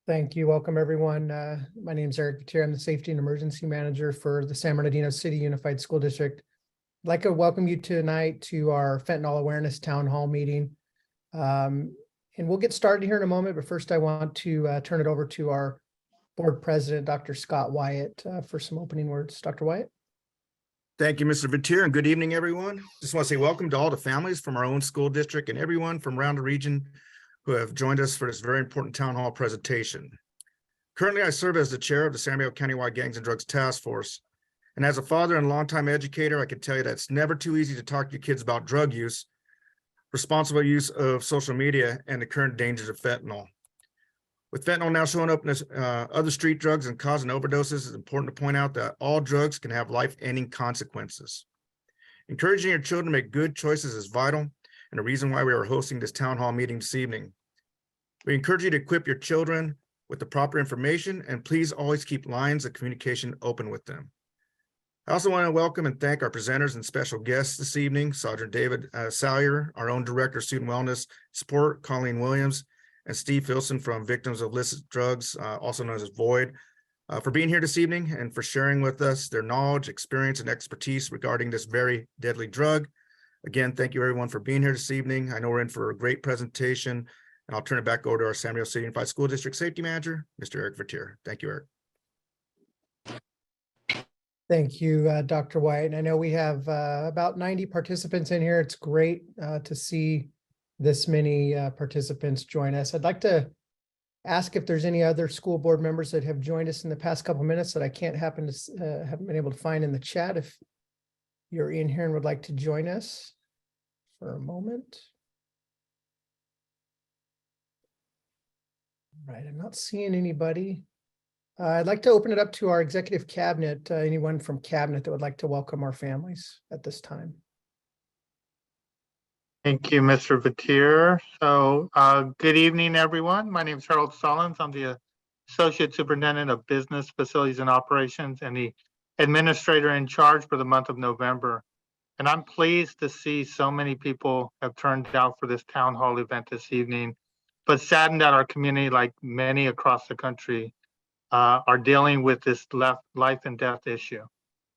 Thank you. Welcome, everyone. My name is Eric Vetere. I'm the Safety and Emergency Manager for the San Bernardino City Unified School District. I'd like to welcome you tonight to our Fentanyl Awareness Town Hall meeting. And we'll get started here in a moment, but first I want to turn it over to our Board President, Dr. Scott Wyatt, for some opening words. Dr. Wyatt. Thank you, Mr. Vetere, and good evening, everyone. Just want to say welcome to all the families from our own school district and everyone from around the region who have joined us for this very important town hall presentation. Currently, I serve as the chair of the San Bernardino Countywide Gangs and Drugs Task Force. And as a father and longtime educator, I can tell you that it's never too easy to talk to your kids about drug use, responsible use of social media, and the current dangers of fentanyl. With fentanyl now showing up in other street drugs and causing overdoses, it's important to point out that all drugs can have life-ending consequences. Encouraging your children to make good choices is vital, and the reason why we are hosting this town hall meeting this evening. We encourage you to equip your children with the proper information, and please always keep lines of communication open with them. I also want to welcome and thank our presenters and special guests this evening, Sergeant David Salyer, our own Director of Student Wellness Support, Colleen Williams, and Steve Filson from Victims of Illicit Drugs, also known as VOID, for being here this evening and for sharing with us their knowledge, experience, and expertise regarding this very deadly drug. Again, thank you everyone for being here this evening. I know we're in for a great presentation, and I'll turn it back over to our San Bernardino City Unified School District Safety Manager, Mr. Eric Vetere. Thank you, Eric. Thank you, Dr. White. And I know we have about 90 participants in here. It's great to see this many participants join us. I'd like to ask if there's any other school board members that have joined us in the past couple minutes that I haven't been able to find in the chat. If you're in here and would like to join us for a moment. Right, I'm not seeing anybody. I'd like to open it up to our executive cabinet, anyone from cabinet that would like to welcome our families at this time. Thank you, Mr. Vetere. So good evening, everyone. My name is Harold Sullins. I'm the Associate Superintendent of Business, Facilities, and Operations and the Administrator in charge for the month of November. And I'm pleased to see so many people have turned out for this town hall event this evening, but saddened that our community, like many across the country, are dealing with this life and death issue.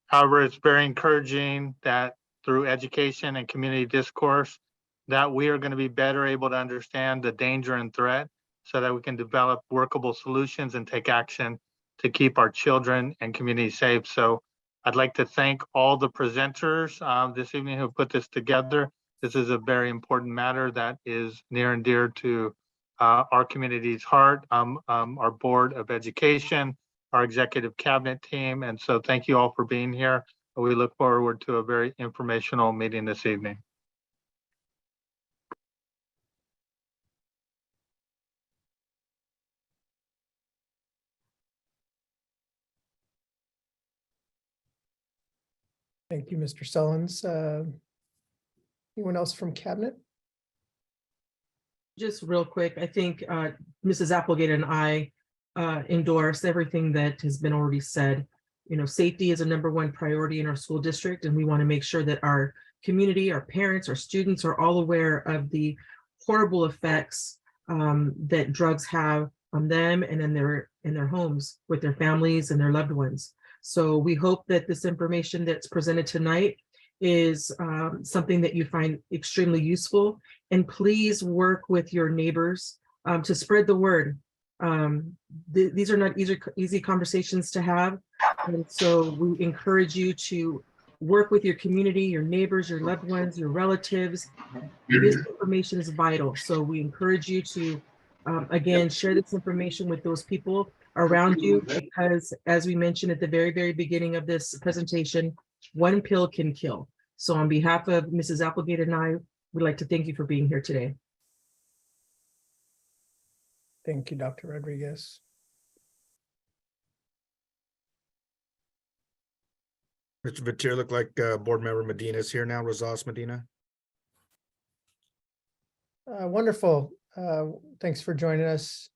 However, it's very encouraging that through education and community discourse, that we are going to be better able to understand the danger and threat so that we can develop workable solutions and take action to keep our children and community safe. So I'd like to thank all the presenters this evening who put this together. This is a very important matter that is near and dear to our community's heart, our Board of Education, our executive cabinet team. And so thank you all for being here. We look forward to a very informational meeting this evening. Thank you, Mr. Sullins. Anyone else from cabinet? Just real quick, I think Mrs. Applegate and I endorse everything that has been already said. You know, safety is a #1 priority in our school district, and we want to make sure that our community, our parents, our students are all aware of the horrible effects that drugs have on them and in their homes with their families and their loved ones. So we hope that this information that's presented tonight is something that you find extremely useful, and please work with your neighbors to spread the word. These are not easy conversations to have, and so we encourage you to work with your community, your neighbors, your loved ones, your relatives. This information is vital, so we encourage you to again share this information with those people around you, because as we mentioned at the very beginning of this presentation, one pill can kill. So on behalf of Mrs. Applegate and I, we'd like to thank you for being here today. Thank you, Dr. Rodriguez. Mr. Vetere, look like board member Medina is here now, Rosales Medina. Wonderful. Thanks for joining us,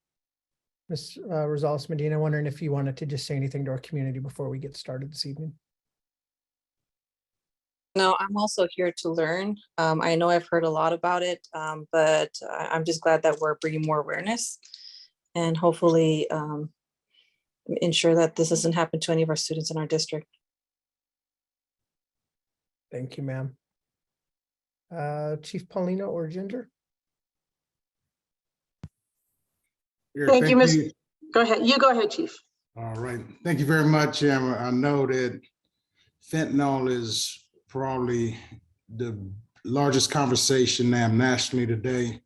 Ms. Rosales Medina. Wondering if you wanted to just say anything to our community before we get started this evening. No, I'm also here to learn. I know I've heard a lot about it, but I'm just glad that we're bringing more awareness. and hopefully ensure that this doesn't happen to any of our students in our district. Thank you, ma'am. Chief Paulino or Ginger? Here, Thank you, Ms. Go ahead. You go ahead, Chief. All right. Thank you very much. I know that fentanyl is probably the largest conversation nationally today.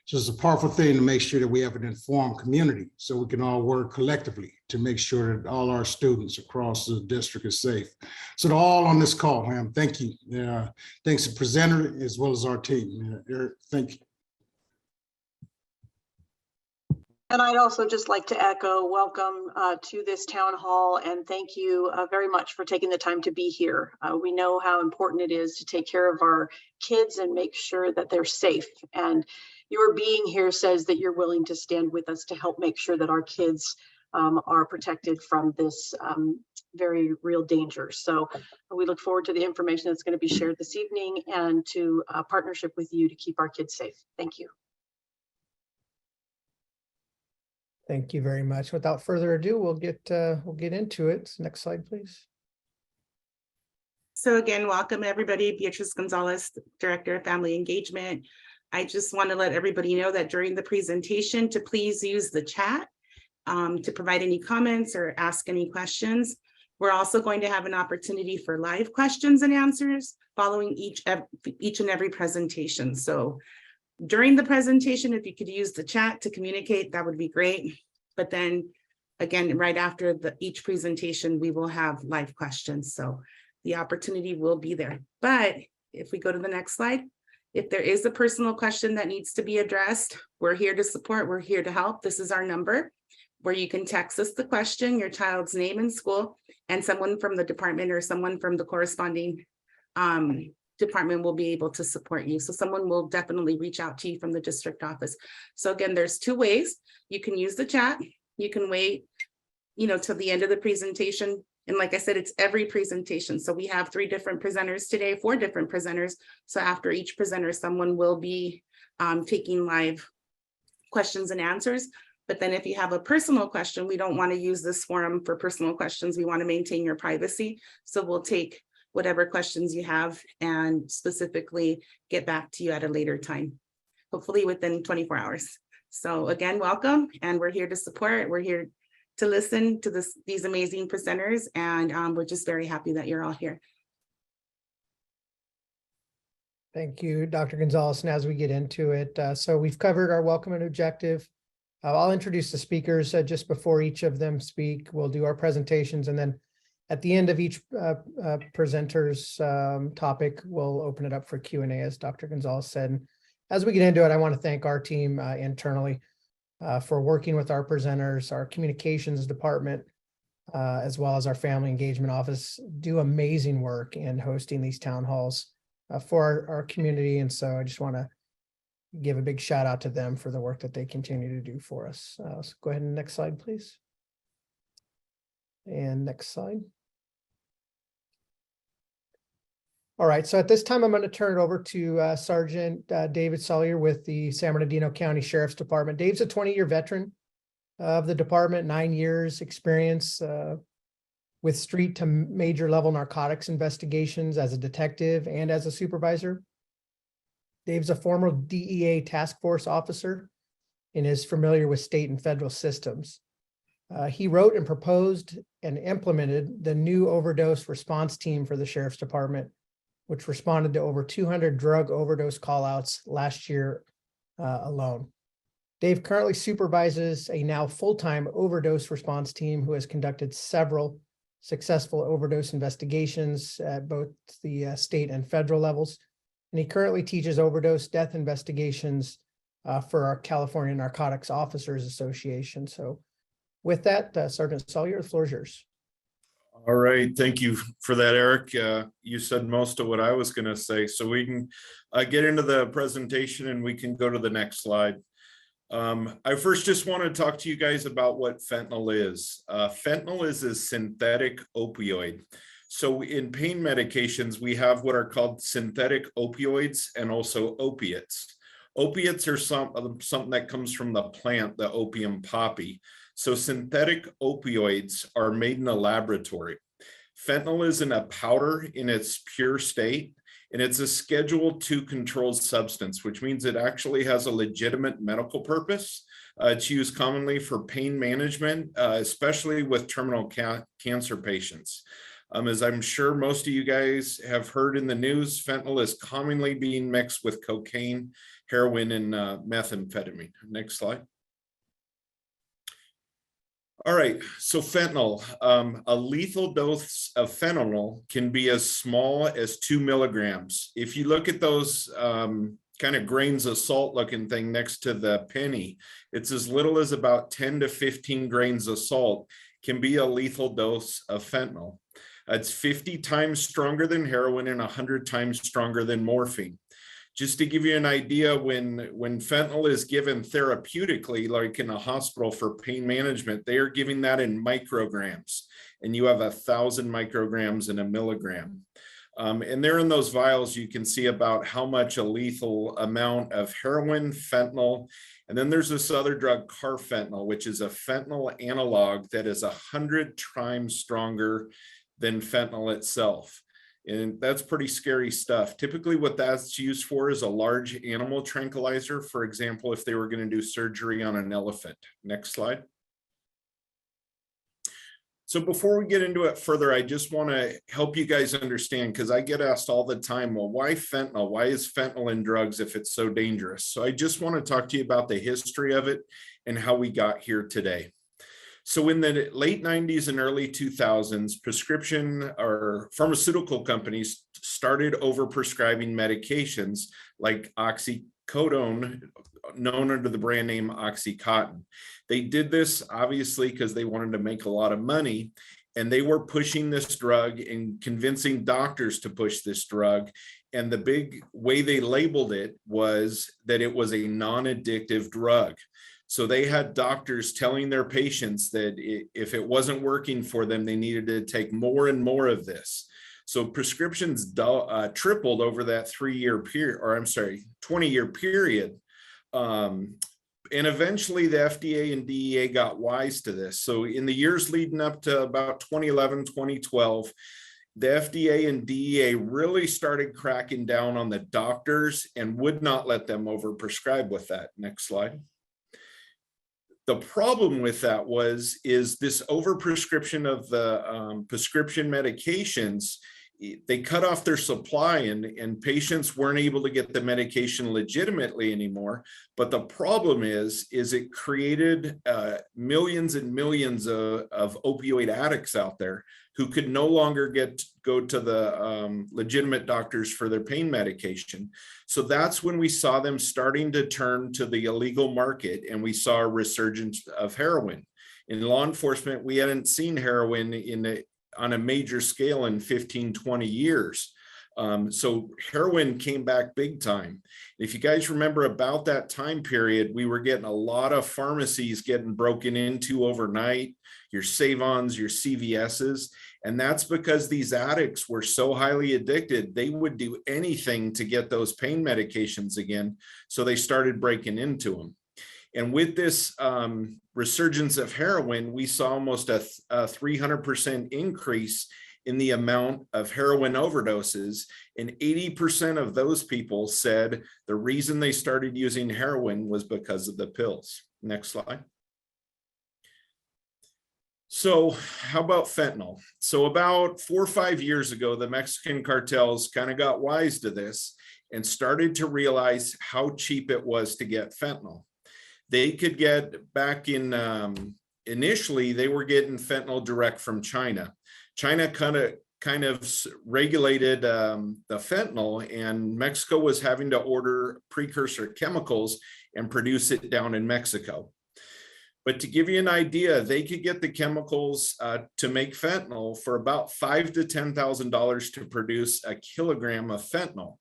So it's a powerful thing to make sure that we have an informed community so we can all work collectively to make sure that all our students across the district is safe. So to all on this call, ma'am, thank you. Thanks to the presenter as well as our team. Eric, thank you. And I'd also just like to echo welcome to this town hall, and thank you very much for taking the time to be here. We know how important it is to take care of our kids and make sure that they're safe. And your being here says that you're willing to stand with us to help make sure that our kids are protected from this very real danger. So we look forward to the information that's going to be shared this evening and to a partnership with you to keep our kids safe. Thank you. Thank you very much. Without further ado, we'll get into it. Next slide, please. So again, welcome everybody. Beatrice Gonzalez, Director of Family Engagement. I just want to let everybody know that during the presentation to please use the chat to provide any comments or ask any questions. We're also going to have an opportunity for live questions and answers following each and every presentation. So during the presentation, if you could use the chat to communicate, that would be great. But then again, right after each presentation, we will have live questions. So the opportunity will be there. But if we go to the next slide, if there is a personal question that needs to be addressed, we're here to support, we're here to help. This is our number where you can text us the question, your child's name and school, and someone from the department or someone from the corresponding department will be able to support you. So someone will definitely reach out to you from the district office. So again, there's two ways. You can use the chat. You can wait, till the end of the presentation. And like I said, it's every presentation. So we have 3 different presenters today, 4 different presenters. So after each presenter, someone will be taking live questions and answers. But then if you have a personal question, we don't want to use this forum for personal questions. We want to maintain your privacy. So we'll take whatever questions you have and specifically get back to you at a later time, hopefully within 24 hours. So again, welcome, and we're here to support. We're here to listen to these amazing presenters, and we're just very happy that you're all here. Thank you, Dr. Gonzalez. And as we get into it, so we've covered our welcome and objective. I'll introduce the speakers just before each of them speak. We'll do our presentations, and then at the end of each presenter's topic, we'll open it up for Q&A, as Dr. Gonzalez said. And as we get into it, I want to thank our team internally for working with our presenters, our communications department, as well as our family engagement office, do amazing work in hosting these town halls for our community. And so I just want to give a big shout out to them for the work that they continue to do for us. So go ahead and next slide, please. And next slide. All right, so at this time, I'm going to turn it over to Sergeant David Salyer with the San Bernardino County Sheriff's Department. Dave's a 20-year veteran of the department, 9 years experience with street to major level narcotics investigations as a detective and as a supervisor. Dave's a former DEA task force officer and is familiar with state and federal systems. He wrote and proposed and implemented the new overdose response team for the Sheriff's Department, which responded to over 200 drug overdose callouts last year alone. Dave currently supervises a now full-time overdose response team who has conducted several successful overdose investigations at both the state and federal levels. And he currently teaches overdose death investigations for our California Narcotics Officers Association. So with that, Sergeant Salyer, the floor is yours. All right, thank you for that, Eric. You said most of what I was going to say, so we can get into the presentation and we can go to the next slide. I first just want to talk to you guys about what fentanyl is. Fentanyl is a synthetic opioid. So in pain medications, we have what are called synthetic opioids and also opiates. Opiates are something that comes from the plant, the opium poppy. So synthetic opioids are made in a laboratory. Fentanyl is in a powder in its pure state, and it's a Schedule II controlled substance, which means it actually has a legitimate medical purpose. It's used commonly for pain management, especially with terminal cancer patients. As I'm sure most of you guys have heard in the news, fentanyl is commonly being mixed with cocaine, heroin, and methamphetamine. Next slide. All right, so fentanyl, a lethal dose of fentanyl can be as small as 2 milligrams. If you look at those kind of grains of salt looking thing next to the penny, it's as little as about 10 to 15 grains of salt can be a lethal dose of fentanyl. It's 50 times stronger than heroin and 100 times stronger than morphine. Just to give you an idea, when fentanyl is given therapeutically, like in a hospital for pain management, they are giving that in micrograms, and you have 1,000 micrograms in a milligram. And there in those vials, you can see about how much a lethal amount of heroin, fentanyl, and then there's this other drug, carfentanil, which is a fentanyl analog that is 100 times stronger than fentanyl itself. And that's pretty scary stuff. Typically what that's used for is a large animal tranquilizer. For example, if they were going to do surgery on an elephant. Next slide. So before we get into it further, I just want to help you guys understand, because I get asked all the time, well, why fentanyl? Why is fentanyl in drugs if it's so dangerous? So I just want to talk to you about the history of it and how we got here today. So in the late 90s and early 2000s, prescription or pharmaceutical companies started overprescribing medications like oxycodone, known under the brand name Oxycontin. They did this obviously because they wanted to make a lot of money, and they were pushing this drug and convincing doctors to push this drug. And the big way they labeled it was that it was a non-addictive drug. So they had doctors telling their patients that if it wasn't working for them, they needed to take more and more of this. So prescriptions tripled over that 3-year period, or I'm sorry, 20-year period. And eventually the FDA and DEA got wise to this. So in the years leading up to about 2011, 2012, the FDA and DEA really started cracking down on the doctors and would not let them overprescribe with that. Next slide. The problem with that is this overprescription of the prescription medications. They cut off their supply, and patients weren't able to get the medication legitimately anymore. But the problem is it created millions and millions of opioid addicts out there who could no longer go to the legitimate doctors for their pain medication. So that's when we saw them starting to turn to the illegal market, and we saw a resurgence of heroin. In law enforcement, we hadn't seen heroin on a major scale in 15, 20 years. So heroin came back big time. If you guys remember about that time period, we were getting a lot of pharmacies getting broken into overnight, your Save-Ons, your CVS's. And that's because these addicts were so highly addicted, they would do anything to get those pain medications again. So they started breaking into them. And with this resurgence of heroin, we saw almost a 300% increase in the amount of heroin overdoses. And 80% of those people said the reason they started using heroin was because of the pills. Next slide. So how about fentanyl? So about 4 or 5 years ago, the Mexican cartels kind of got wise to this and started to realize how cheap it was to get fentanyl. They could get back in, initially they were getting fentanyl direct from China. China kind of regulated the fentanyl, and Mexico was having to order precursor chemicals and produce it down in Mexico. But to give you an idea, they could get the chemicals to make fentanyl for about $5,000 to $10,000 to produce a kilogram of fentanyl.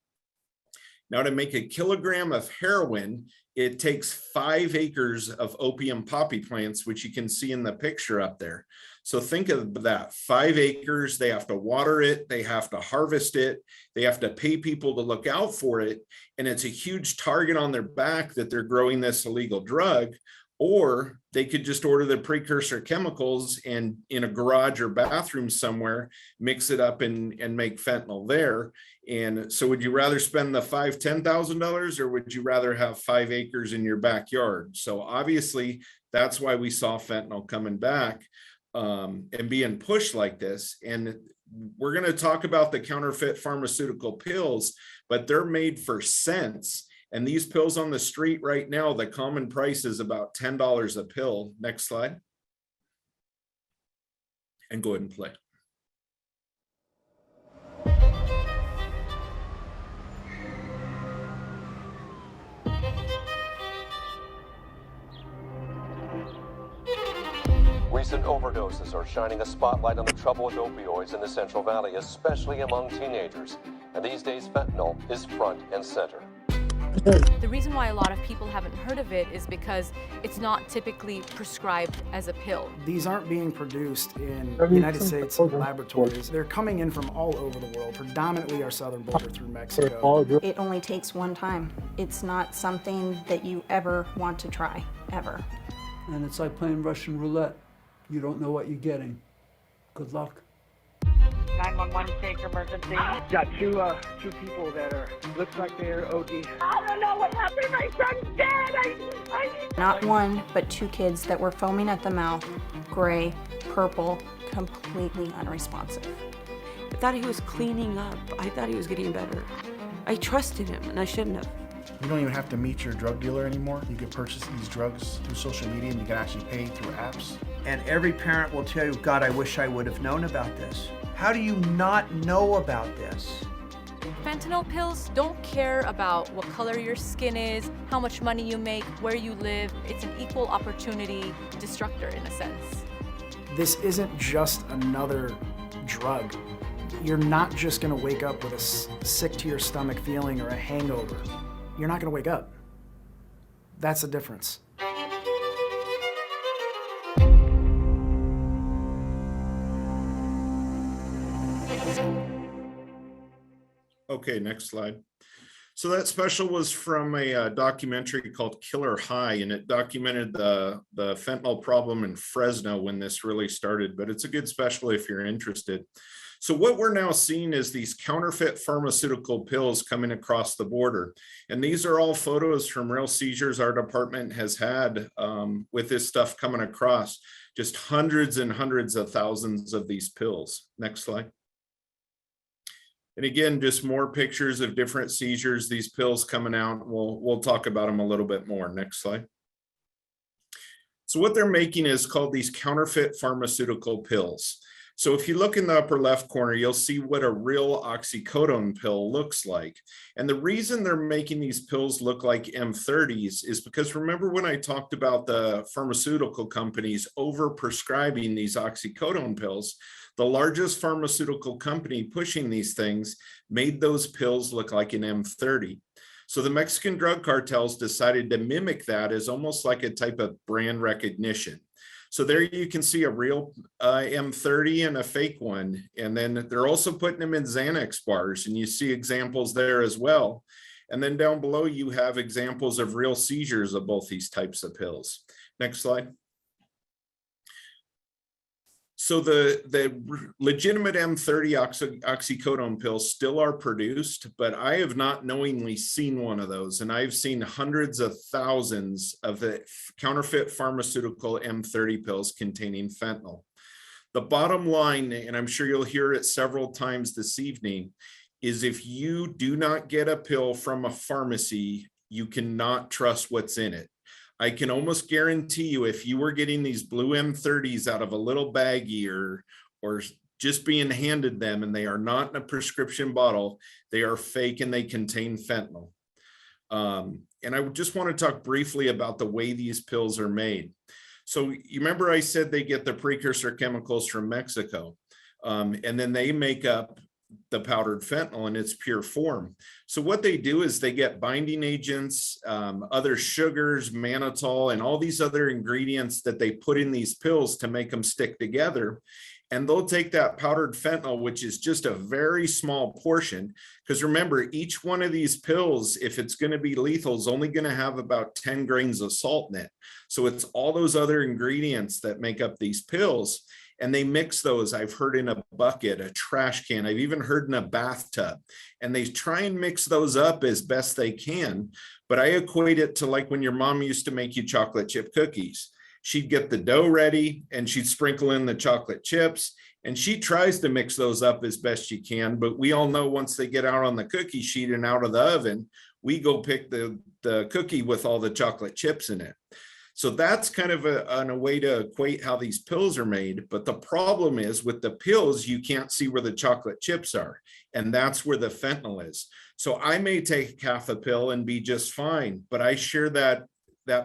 Now, to make a kilogram of heroin, it takes 5 acres of opium poppy plants, which you can see in the picture up there. So think of that, 5 acres, they have to water it, they have to harvest it, they have to pay people to look out for it, and it's a huge target on their back that they're growing this illegal drug. Or they could just order the precursor chemicals and in a garage or bathroom somewhere, mix it up and make fentanyl there. And so would you rather spend the $5,000-$10,000, or would you rather have 5 acres in your backyard? So obviously that's why we saw fentanyl coming back and being pushed like this. And we're going to talk about the counterfeit pharmaceutical pills, but they're made for cents. And these pills on the street right now, the common price is about $10 a pill. Next slide. And go ahead and play. Recent overdoses are shining a spotlight on the trouble with opioids in the Central Valley, especially among teenagers. And these days, fentanyl is front and center. The reason why a lot of people haven't heard of it is because it's not typically prescribed as a pill. These aren't being produced in the United States laboratories. They're coming in from all over the world, predominantly our southern border through Mexico. It only takes one time. It's not something that you ever want to try, ever. And it's like playing Russian roulette. You don't know what you're getting. Good luck. 911, state emergency. Got two people that looks like they're OD. I don't know what happened. My son's dead. Not one, but 2 kids that were foaming at the mouth, gray, purple, completely unresponsive. I thought he was cleaning up. I thought he was getting better. I trusted him, and I shouldn't have. You don't even have to meet your drug dealer anymore. You can purchase these drugs through social media, and you can actually pay through apps. And every parent will tell you, God, I wish I would have known about this. How do you not know about this? Fentanyl pills don't care about what color your skin is, how much money you make, where you live. It's an equal opportunity destructor in a sense. This isn't just another drug. You're not just gonna wake up with a sick to your stomach feeling or a hangover. You're not gonna wake up. That's the difference. Okay, next slide. So that special was from a documentary called Killer High, and it documented the fentanyl problem in Fresno when this really started, but it's a good special if you're interested. So what we're now seeing is these counterfeit pharmaceutical pills coming across the border. And these are all photos from real seizures our department has had with this stuff coming across, just hundreds and hundreds of thousands of these pills. Next slide. And again, just more pictures of different seizures, these pills coming out. We'll talk about them a little bit more. Next slide. So what they're making is called these counterfeit pharmaceutical pills. So if you look in the upper left corner, you'll see what a real oxycodone pill looks like. And the reason they're making these pills look like M30s is because remember when I talked about the pharmaceutical companies over-prescribing these oxycodone pills, the largest pharmaceutical company pushing these things made those pills look like an M30. So the Mexican drug cartels decided to mimic that as almost like a type of brand recognition. So there you can see a real M30 and a fake one. And then they're also putting them in Xanax bars, and you see examples there as well. And then down below, you have examples of real seizures of both these types of pills. Next slide. So the legitimate M30 oxycodone pills still are produced, but I have not knowingly seen one of those. And I've seen hundreds of thousands of the counterfeit pharmaceutical M30 pills containing fentanyl. The bottom line, and I'm sure you'll hear it several times this evening, is if you do not get a pill from a pharmacy, you cannot trust what's in it. I can almost guarantee you if you were getting these blue M30s out of a little baggie or just being handed them and they are not in a prescription bottle, they are fake and they contain fentanyl. And I just want to talk briefly about the way these pills are made. So you remember I said they get the precursor chemicals from Mexico, and then they make up the powdered fentanyl in its pure form. So what they do is they get binding agents, other sugars, mannitol, and all these other ingredients that they put in these pills to make them stick together. And they'll take that powdered fentanyl, which is just a very small portion, because remember, each one of these pills, if it's going to be lethal, is only going to have about 10 grains of salt in it. So it's all those other ingredients that make up these pills. And they mix those, I've heard, in a bucket, a trash can, I've even heard in a bathtub. And they try and mix those up as best they can. But I equate it to like when your mom used to make you chocolate chip cookies. She'd get the dough ready and she'd sprinkle in the chocolate chips, and she tries to mix those up as best she can. But we all know once they get out on the cookie sheet and out of the oven, we go pick the cookie with all the chocolate chips in it. So that's kind of a way to equate how these pills are made. But the problem is with the pills, you can't see where the chocolate chips are. And that's where the fentanyl is. So I may take half a pill and be just fine, but I share that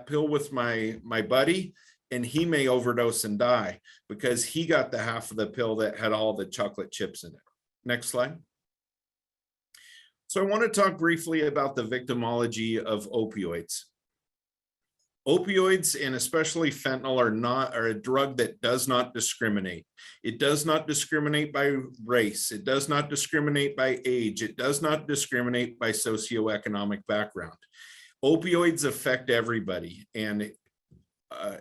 pill with my buddy, and he may overdose and die because he got the half of the pill that had all the chocolate chips in it. Next slide. So I want to talk briefly about the victimology of opioids. Opioids, and especially fentanyl, are a drug that does not discriminate. It does not discriminate by race. It does not discriminate by age. It does not discriminate by socioeconomic background. Opioids affect everybody, and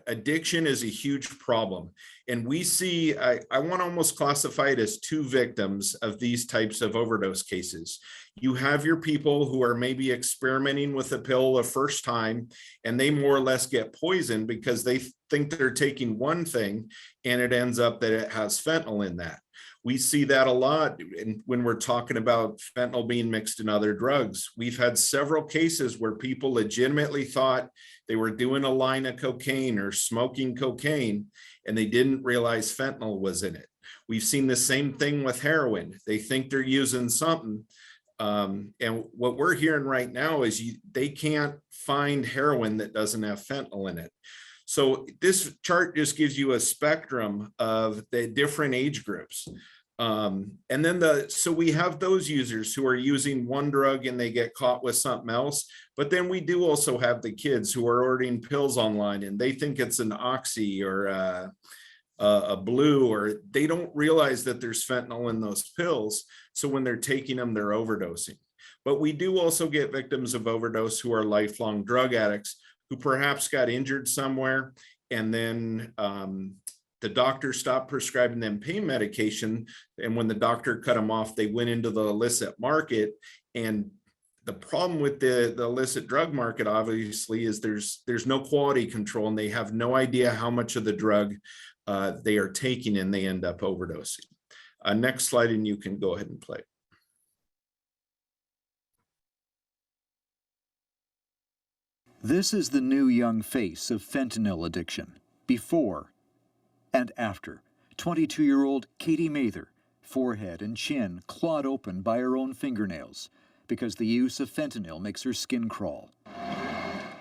addiction is a huge problem. And we see, I want to almost classify it as two victims of these types of overdose cases. You have your people who are maybe experimenting with a pill the first time, and they more or less get poisoned because they think they're taking one thing and it ends up that it has fentanyl in that. We see that a lot when we're talking about fentanyl being mixed in other drugs. We've had several cases where people legitimately thought they were doing a line of cocaine or smoking cocaine, and they didn't realize fentanyl was in it. We've seen the same thing with heroin. They think they're using something. And what we're hearing right now is they can't find heroin that doesn't have fentanyl in it. So this chart just gives you a spectrum of the different age groups. And then so we have those users who are using one drug and they get caught with something else. But then we do also have the kids who are ordering pills online and they think it's an Oxy or a Blue, or they don't realize that there's fentanyl in those pills. So when they're taking them, they're overdosing. But we do also get victims of overdose who are lifelong drug addicts who perhaps got injured somewhere, and then the doctor stopped prescribing them pain medication. And when the doctor cut them off, they went into the illicit market. And the problem with the illicit drug market, obviously, is there's no quality control, and they have no idea how much of the drug they are taking, and they end up overdosing. Next slide, and you can go ahead and play. This is the new young face of fentanyl addiction, before and after. 22-year-old Katie Mather, forehead and chin clawed open by her own fingernails because the use of fentanyl makes her skin crawl.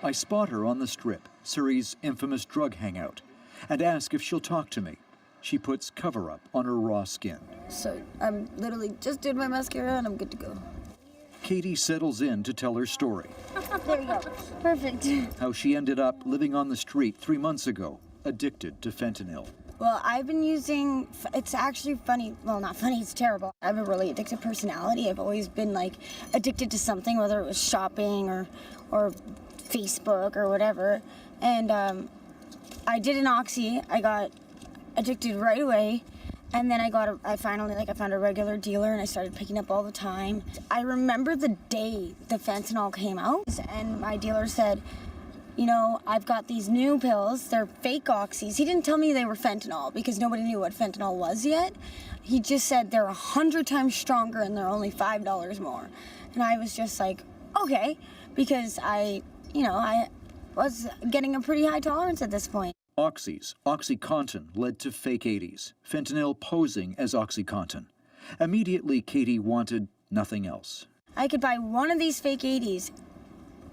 I spot her on the Strip, Surrey's infamous drug hangout, and ask if she'll talk to me. She puts cover-up on her raw skin. So I'm literally just did my mascara and I'm good to go. Katie settles in to tell her story. There you go. Perfect. How she ended up living on the street 3 months ago, addicted to fentanyl. Well, I've been using, it's actually funny, well, not funny, it's terrible. I have a really addictive personality. I've always been like addicted to something, whether it was shopping or Facebook or whatever. And I did an Oxy. I got addicted right away. And then I found a regular dealer and I started picking up all the time. I remember the day the fentanyl came out and my dealer said, you know, I've got these new pills, they're fake Oxys. He didn't tell me they were fentanyl because nobody knew what fentanyl was yet. He just said they're 100 times stronger and they're only $5 more. And I was just like, okay, because I was getting a pretty high tolerance at this point. Oxys, OxyContin, led to fake 80s, fentanyl posing as OxyContin. Immediately, Katie wanted nothing else. I could buy one of these fake 80s,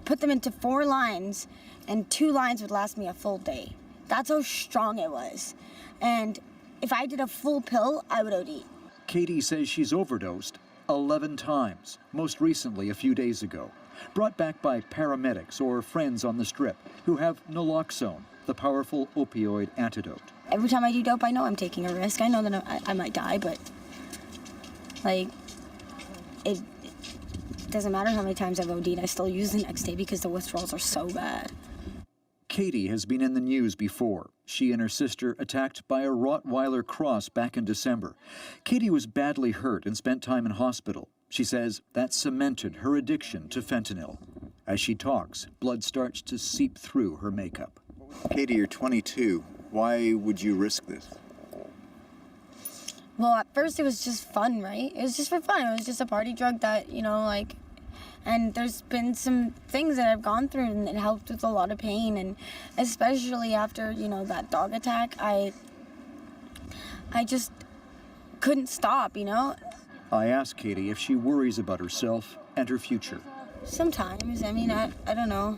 put them into 4 lines, and 2 lines would last me a full day. That's how strong it was. And if I did a full pill, I would OD. Katie says she's overdosed 11 times, most recently a few days ago, brought back by paramedics or friends on the Strip who have naloxone, the powerful opioid antidote. Every time I do dope, I know I'm taking a risk. I know that I might die, but like, it doesn't matter how many times I've OD'd, I still use the next day because the withdrawals are so bad. Katie has been in the news before. She and her sister attacked by a Rottweiler cross back in December. Katie was badly hurt and spent time in hospital. She says that cemented her addiction to fentanyl. As she talks, blood starts to seep through her makeup. Katie, you're 22. Why would you risk this? Well, at first it was just fun, right? It was just for fun. It was just a party drug that, you know, like, and there's been some things that I've gone through and it helped with a lot of pain. And especially after, you know, that dog attack, I just couldn't stop, you know? I asked Katie if she worries about herself and her future. Sometimes, I mean, I don't know.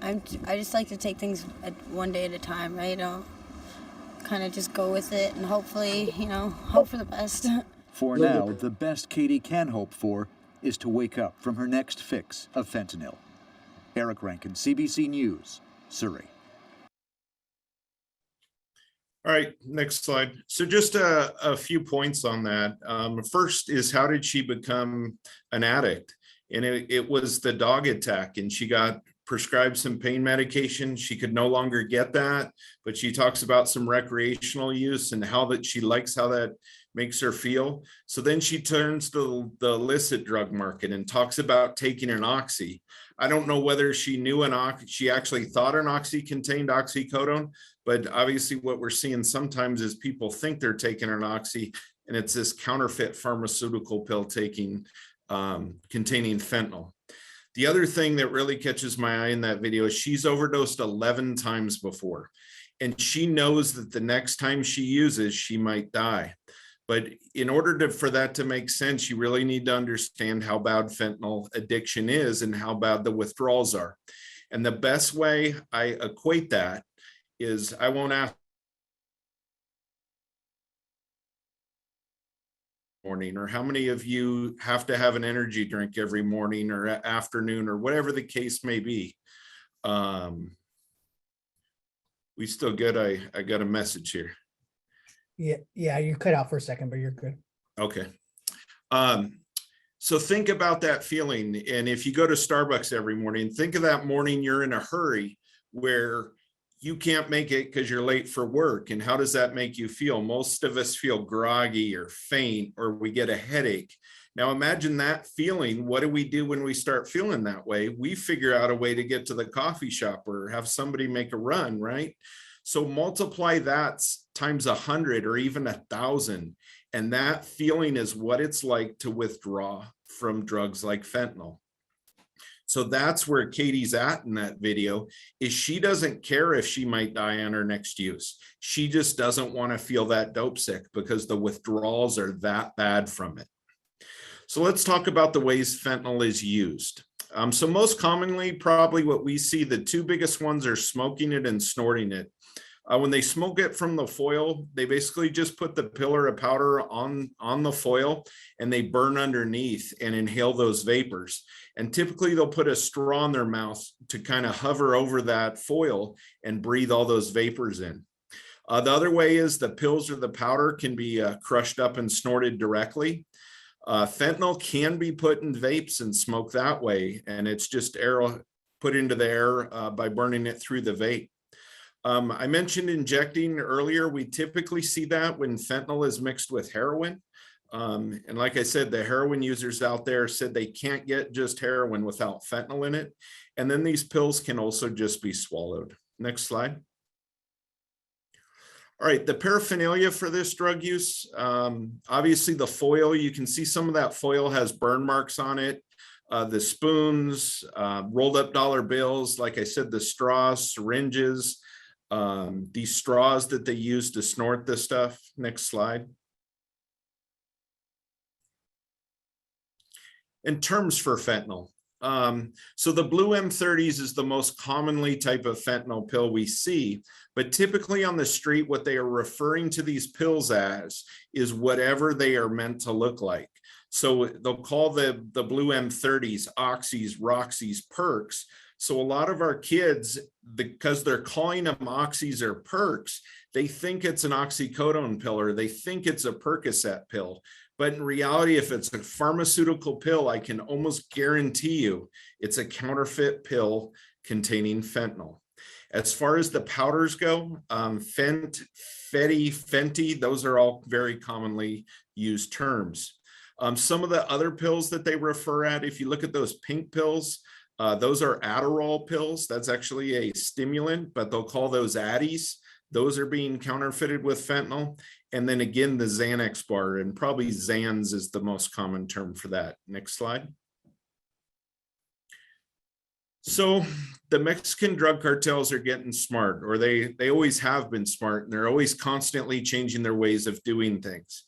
I just like to take things one day at a time, right? I'll kind of just go with it and hopefully, you know, hope for the best. For now, the best Katie can hope for is to wake up from her next fix of fentanyl. Eric Rankin, CBC News, Surrey. All right, next slide. So just a few points on that. First is, how did she become an addict? And it was the dog attack, and she got prescribed some pain medication. She could no longer get that, but she talks about some recreational use and how that she likes how that makes her feel. So then she turns to the illicit drug market and talks about taking an oxy. I don't know whether she knew she actually thought an oxy contained oxycodone, but obviously what we're seeing sometimes is people think they're taking an oxy and it's this counterfeit pharmaceutical pill taking containing fentanyl. The other thing that really catches my eye in that video is she's overdosed 11 times before, and she knows that the next time she uses, she might die. But in order for that to make sense, you really need to understand how bad fentanyl addiction is and how bad the withdrawals are. And the best way I equate that is, I won't ask morning, or how many of you have to have an energy drink every morning or afternoon or whatever the case may be. We still good? I got a message here. Yeah, you cut out for a second, but you're good. Okay. So think about that feeling. And if you go to Starbucks every morning, think of that morning you're in a hurry where you can't make it because you're late for work. And how does that make you feel? Most of us feel groggy or faint, or we get a headache. Now imagine that feeling. What do we do when we start feeling that way? We figure out a way to get to the coffee shop or have somebody make a run, right? So multiply that times 100 or even 1,000. And that feeling is what it's like to withdraw from drugs like fentanyl. So that's where Katie's at in that video, is she doesn't care if she might die on her next use. She just doesn't want to feel that dope sick because the withdrawals are that bad from it. So let's talk about the ways fentanyl is used. So most commonly, probably what we see, the two biggest ones are smoking it and snorting it. When they smoke it from the foil, they basically just put the pill or a powder on the foil and they burn underneath and inhale those vapors. And typically they'll put a straw in their mouth to kind of hover over that foil and breathe all those vapors in. The other way is the pills or the powder can be crushed up and snorted directly. Fentanyl can be put in vapes and smoked that way, and it's just air put into the air by burning it through the vape. I mentioned injecting earlier. We typically see that when fentanyl is mixed with heroin. And like I said, the heroin users out there said they can't get just heroin without fentanyl in it. And then these pills can also just be swallowed. Next slide. All right, the paraphernalia for this drug use, obviously the foil, you can see some of that foil has burn marks on it. The spoons, rolled up dollar bills, like I said, the straws, syringes, these straws that they use to snort this stuff. Next slide. In terms for fentanyl, So the blue M30s is the most commonly type of fentanyl pill we see, but typically on the street, what they are referring to these pills as is whatever they are meant to look like. So they'll call the blue M30s oxys, roxys, perks. So a lot of our kids, because they're calling them oxys or perks, they think it's an oxycodone pill or they think it's a Percocet pill. But in reality, if it's a pharmaceutical pill, I can almost guarantee you it's a counterfeit pill containing fentanyl. As far as the powders go, Fenty, those are all very commonly used terms. Some of the other pills that they refer at, if you look at those pink pills, those are Adderall pills. That's actually a stimulant, but they'll call those Addies. Those are being counterfeited with fentanyl. And then again, the Xanax bar, and probably Xans is the most common term for that. Next slide. So the Mexican drug cartels are getting smart, or they always have been smart, and they're always constantly changing their ways of doing things.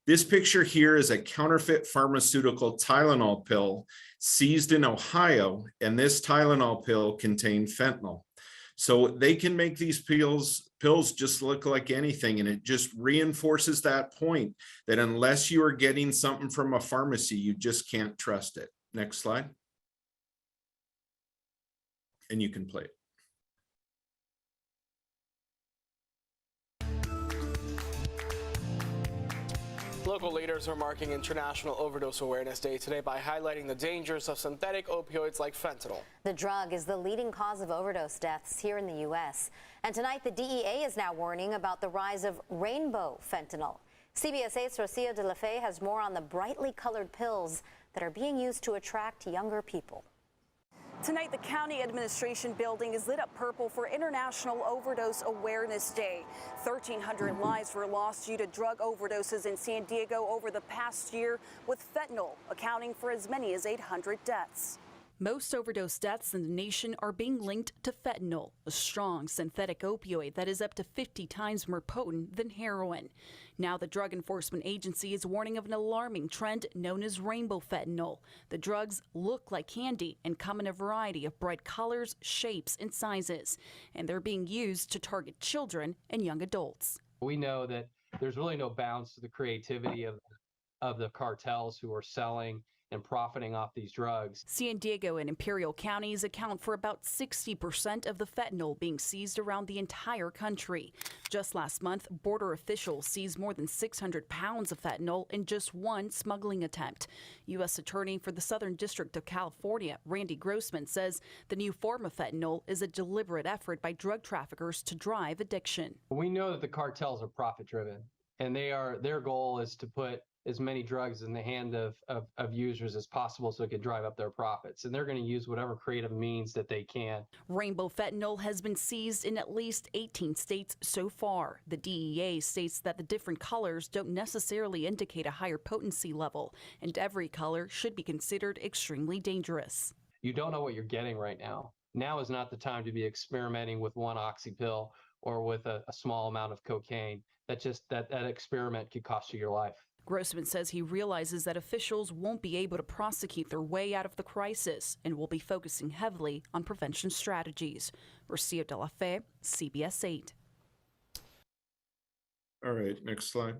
This picture here is a counterfeit pharmaceutical Tylenol pill seized in Ohio, and this Tylenol pill contained fentanyl. So they can make these pills just look like anything, and it just reinforces that point that unless you are getting something from a pharmacy, you just can't trust it. Next slide. And you can play it. Local leaders are marking International Overdose Awareness Day today by highlighting the dangers of synthetic opioids like fentanyl. The drug is the leading cause of overdose deaths here in the U.S. And tonight, the DEA is now warning about the rise of rainbow fentanyl. CBS 8's Rocio de la Fe has more on the brightly colored pills that are being used to attract younger people. Tonight, the county administration building is lit up purple for International Overdose Awareness Day. 1,300 lives were lost due to drug overdoses in San Diego over the past year, with fentanyl accounting for as many as 800 deaths. Most overdose deaths in the nation are being linked to fentanyl, a strong synthetic opioid that is up to 50 times more potent than heroin. Now the Drug Enforcement Agency is warning of an alarming trend known as rainbow fentanyl. The drugs look like candy and come in a variety of bright colors, shapes, and sizes, and they're being used to target children and young adults. We know that there's really no bounds to the creativity of the cartels who are selling and profiting off these drugs. San Diego and Imperial counties account for about 60% of the fentanyl being seized around the entire country. Just last month, border officials seized more than 600 pounds of fentanyl in just one smuggling attempt. U.S. Attorney for the Southern District of California, Randy Grossman, says the new form of fentanyl is a deliberate effort by drug traffickers to drive addiction. We know that the cartels are profit-driven, and their goal is to put as many drugs in the hand of users as possible so it can drive up their profits. And they're going to use whatever creative means that they can. Rainbow fentanyl has been seized in at least 18 states so far. The DEA states that the different colors don't necessarily indicate a higher potency level, and every color should be considered extremely dangerous. You don't know what you're getting right now. Now is not the time to be experimenting with one oxy pill or with a small amount of cocaine. That experiment could cost you your life. Grossman says he realizes that officials won't be able to prosecute their way out of the crisis and will be focusing heavily on prevention strategies. Rocio de la Fe, CBS 8. All right, next slide.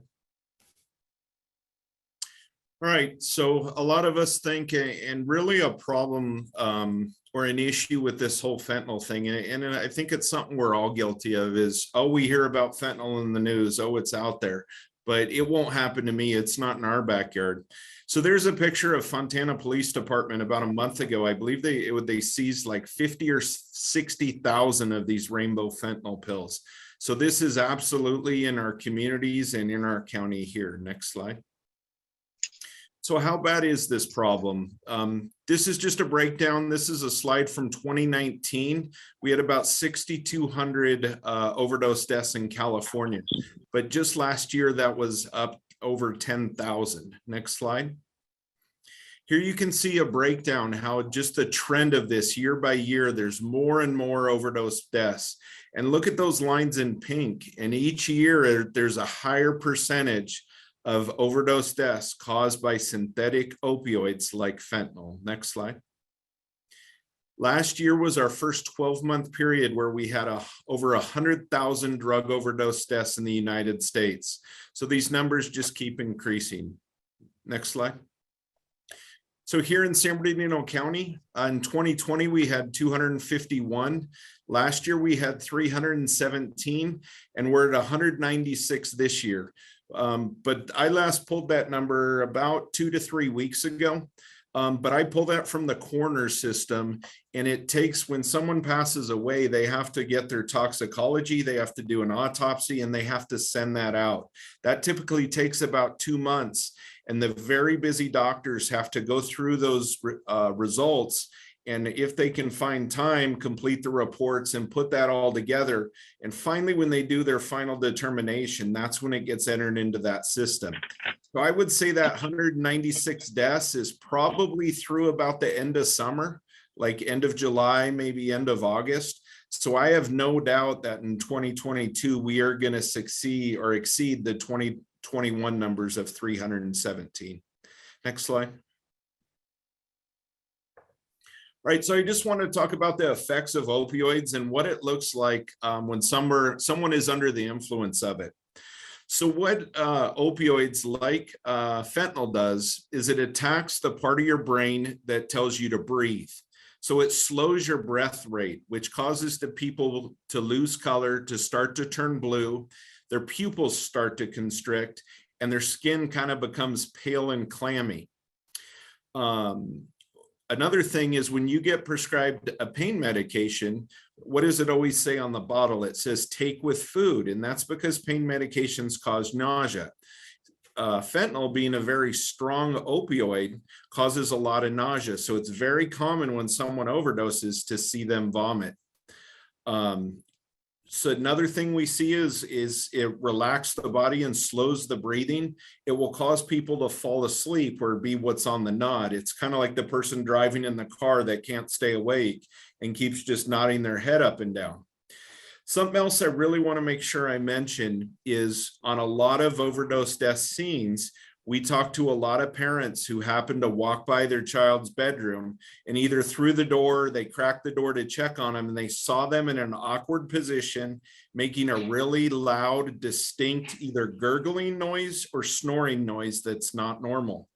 All right, so a lot of us think, and really a problem or an issue with this whole fentanyl thing, and I think it's something we're all guilty of, is, oh, we hear about fentanyl in the news, oh, it's out there. But it won't happen to me. It's not in our backyard. So there's a picture of Fontana Police Department about a month ago. I believe they seized like 50 or 60,000 of these rainbow fentanyl pills. So this is absolutely in our communities and in our county here. Next slide. So how bad is this problem? This is just a breakdown. This is a slide from 2019. We had about 6,200 overdose deaths in California, but just last year that was up over 10,000. Next slide. Here you can see a breakdown how just the trend of this year by year, there's more and more overdose deaths. And look at those lines in pink. And each year there's a higher percentage of overdose deaths caused by synthetic opioids like fentanyl. Next slide. Last year was our first 12-month period where we had over 100,000 drug overdose deaths in the United States. So these numbers just keep increasing. Next slide. So here in San Bernardino County, in 2020, we had 251. Last year, we had 317, and we're at 196 this year. But I last pulled that number about 2 to 3 weeks ago. But I pull that from the coroner system, and it takes, when someone passes away, they have to get their toxicology, they have to do an autopsy, and they have to send that out. That typically takes about 2 months, and the very busy doctors have to go through those results, and if they can find time, complete the reports and put that all together. And finally, when they do their final determination, that's when it gets entered into that system. So I would say that 196 deaths is probably through about the end of summer, like end of July, maybe end of August. So I have no doubt that in 2022, we are going to succeed or exceed the 2021 numbers of 317. Next slide. Right, so I just want to talk about the effects of opioids and what it looks like when someone is under the influence of it. So what opioids like fentanyl does is it attacks the part of your brain that tells you to breathe. So it slows your breath rate, which causes the people to lose color, to start to turn blue, their pupils start to constrict, and their skin kind of becomes pale and clammy. Another thing is when you get prescribed a pain medication, what does it always say on the bottle? It says take with food, and that's because pain medications cause nausea. Fentanyl, being a very strong opioid, causes a lot of nausea. So it's very common when someone overdoses to see them vomit. So another thing we see is it relaxes the body and slows the breathing. It will cause people to fall asleep or be what's on the nod. It's kind of like the person driving in the car that can't stay awake and keeps just nodding their head up and down. Something else I really want to make sure I mention is on a lot of overdose death scenes, we talk to a lot of parents who happen to walk by their child's bedroom and either through the door, they cracked the door to check on them and they saw them in an awkward position, making a really loud, distinct, either gurgling noise or snoring noise that's not normal.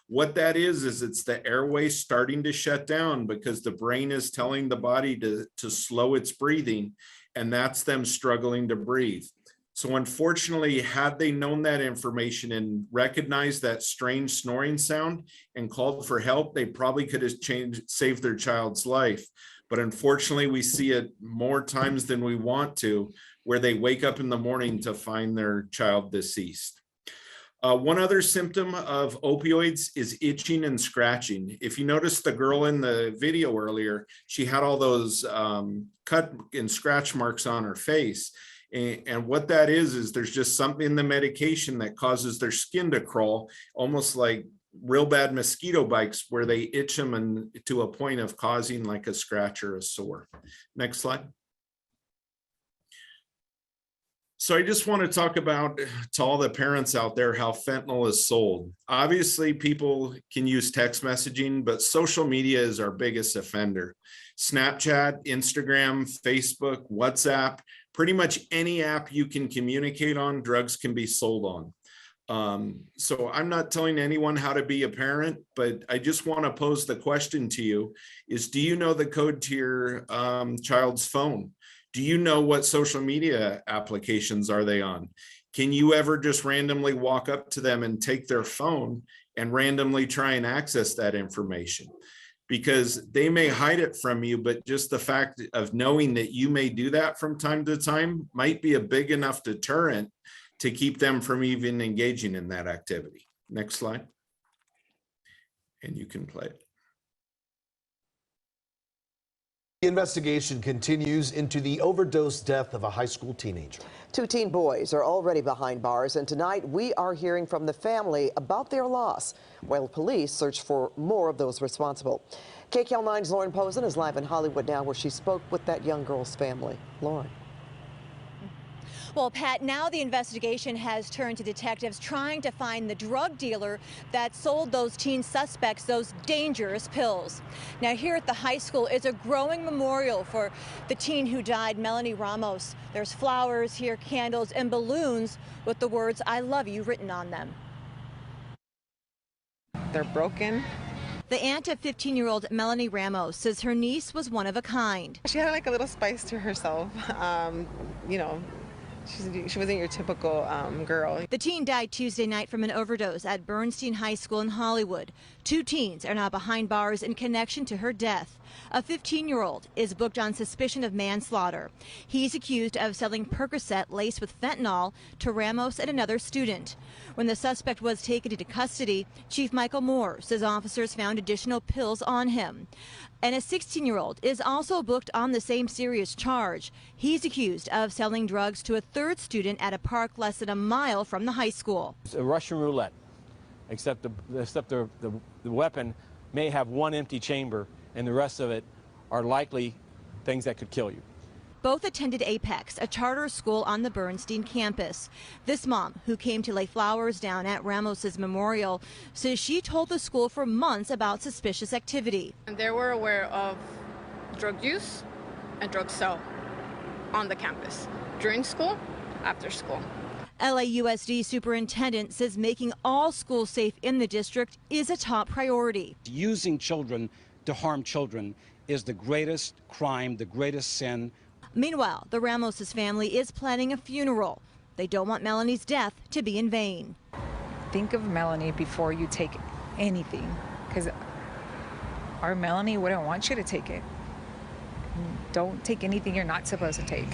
What that is it's the airway starting to shut down because the brain is telling the body to slow its breathing, and that's them struggling to breathe. So unfortunately, had they known that information and recognized that strange snoring sound and called for help, they probably could have saved their child's life. But unfortunately, we see it more times than we want to, where they wake up in the morning to find their child deceased. One other symptom of opioids is itching and scratching. If you notice the girl in the video earlier, she had all those cut and scratch marks on her face. And what that is there's just something in the medication that causes their skin to crawl, almost like real bad mosquito bites where they itch them and to a point of causing like a scratch or a sore. Next slide. So I just want to talk about to all the parents out there how fentanyl is sold. Obviously, people can use text messaging, but social media is our biggest offender. Snapchat, Instagram, Facebook, WhatsApp, pretty much any app you can communicate on, drugs can be sold on. So I'm not telling anyone how to be a parent, but I just want to pose the question to you is, do you know the code to your child's phone? Do you know what social media applications are they on? Can you ever just randomly walk up to them and take their phone and randomly try and access that information? Because they may hide it from you, but just the fact of knowing that you may do that from time to time might be a big enough deterrent to keep them from even engaging in that activity. Next slide. And you can play it. The investigation continues into the overdose death of a high school teenager. 2 teen boys are already behind bars, and tonight we are hearing from the family about their loss, while police search for more of those responsible. KCAL 9's Lauren Posen is live in Hollywood now, where she spoke with that young girl's family. Lauren. Well, Pat, now the investigation has turned to detectives trying to find the drug dealer that sold those teen suspects those dangerous pills. Now, here at the high school is a growing memorial for the teen who died, Melanie Ramos. There's flowers here, candles, and balloons with the words, "I love you," written on them. They're broken. The aunt of 15-year-old Melanie Ramos says her niece was one of a kind. She had like a little spice to herself. You know, she wasn't your typical girl. The teen died Tuesday night from an overdose at Bernstein High School in Hollywood. 2 teens are now behind bars in connection to her death. A 15-year-old is booked on suspicion of manslaughter. He's accused of selling Percocet laced with fentanyl to Ramos and another student. When the suspect was taken into custody, Chief Michael Moore says officers found additional pills on him. And a 16-year-old is also booked on the same serious charge. He's accused of selling drugs to a third student at a park less than a mile from the high school. It's a Russian roulette, except the weapon may have one empty chamber, and the rest of it are likely things that could kill you. Both attended Apex, a charter school on the Bernstein campus. This mom, who came to lay flowers down at Ramos's memorial, says she told the school for months about suspicious activity. And they were aware of drug use and drug sale on the campus, during school, after school. LAUSD superintendent says making all schools safe in the district is a top priority. Using children to harm children is the greatest crime, the greatest sin. Meanwhile, the Ramoses family is planning a funeral. They don't want Melanie's death to be in vain. Think of Melanie before you take anything, because our Melanie wouldn't want you to take it. Don't take anything you're not supposed to take.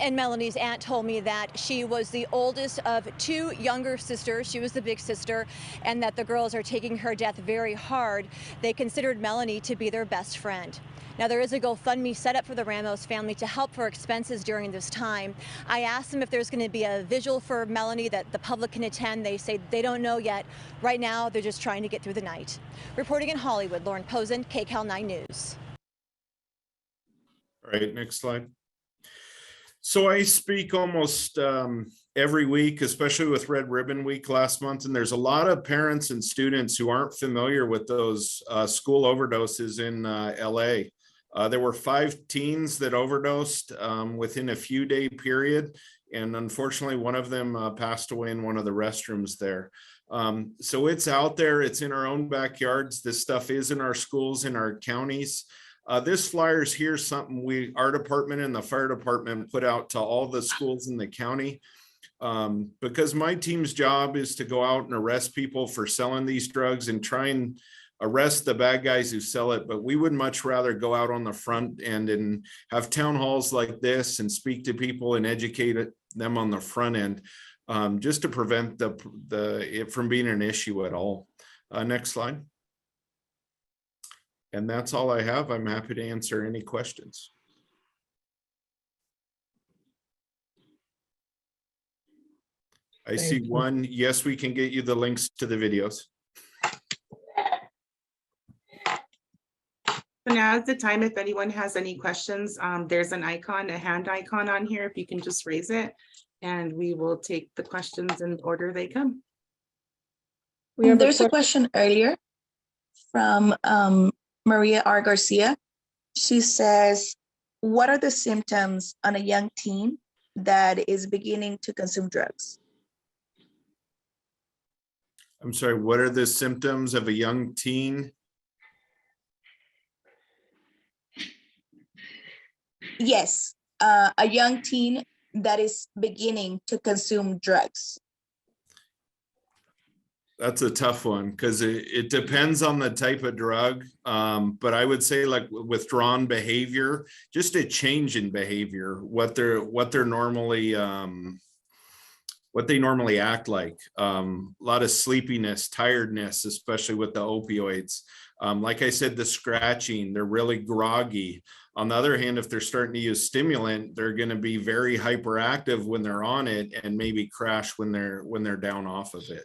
And Melanie's aunt told me that she was the oldest of 2 younger sisters. She was the big sister, and that the girls are taking her death very hard. They considered Melanie to be their best friend. Now, there is a GoFundMe set up for the Ramos family to help for expenses during this time. I asked them if there's going to be a vigil for Melanie that the public can attend. They say they don't know yet. Right now, they're just trying to get through the night. Reporting in Hollywood, Lauren Posen, KCAL 9 News. All right, next slide. So I speak almost every week, especially with Red Ribbon Week last month, and there's a lot of parents and students who aren't familiar with those school overdoses in LA. There were 5 teens that overdosed within a few day period, and unfortunately one of them passed away in one of the restrooms there. So it's out there, it's in our own backyards. This stuff is in our schools, in our counties. This flyers here is something our department and the fire department put out to all the schools in the county, because my team's job is to go out and arrest people for selling these drugs and try and arrest the bad guys who sell it. But we would much rather go out on the front end and have town halls like this and speak to people and educate them on the front end, just to prevent it from being an issue at all. Next slide. And that's all I have. I'm happy to answer any questions. I see one. Yes, we can get you the links to the videos. So now is the time if anyone has any questions. There's an icon, a hand icon on here. If you can just raise it, and we will take the questions in order they come. There's a question earlier from Maria R. Garcia. She says, what are the symptoms on a young teen that is beginning to consume drugs? I'm sorry, what are the symptoms of a young teen? Yes, a young teen that is beginning to consume drugs. That's a tough one because it depends on the type of drug. But I would say like withdrawn behavior, just a change in behavior, what they normally act like. A lot of sleepiness, tiredness, especially with the opioids. Like I said, the scratching, they're really groggy. On the other hand, if they're starting to use stimulant, they're going to be very hyperactive when they're on it and maybe crash when they're down off of it.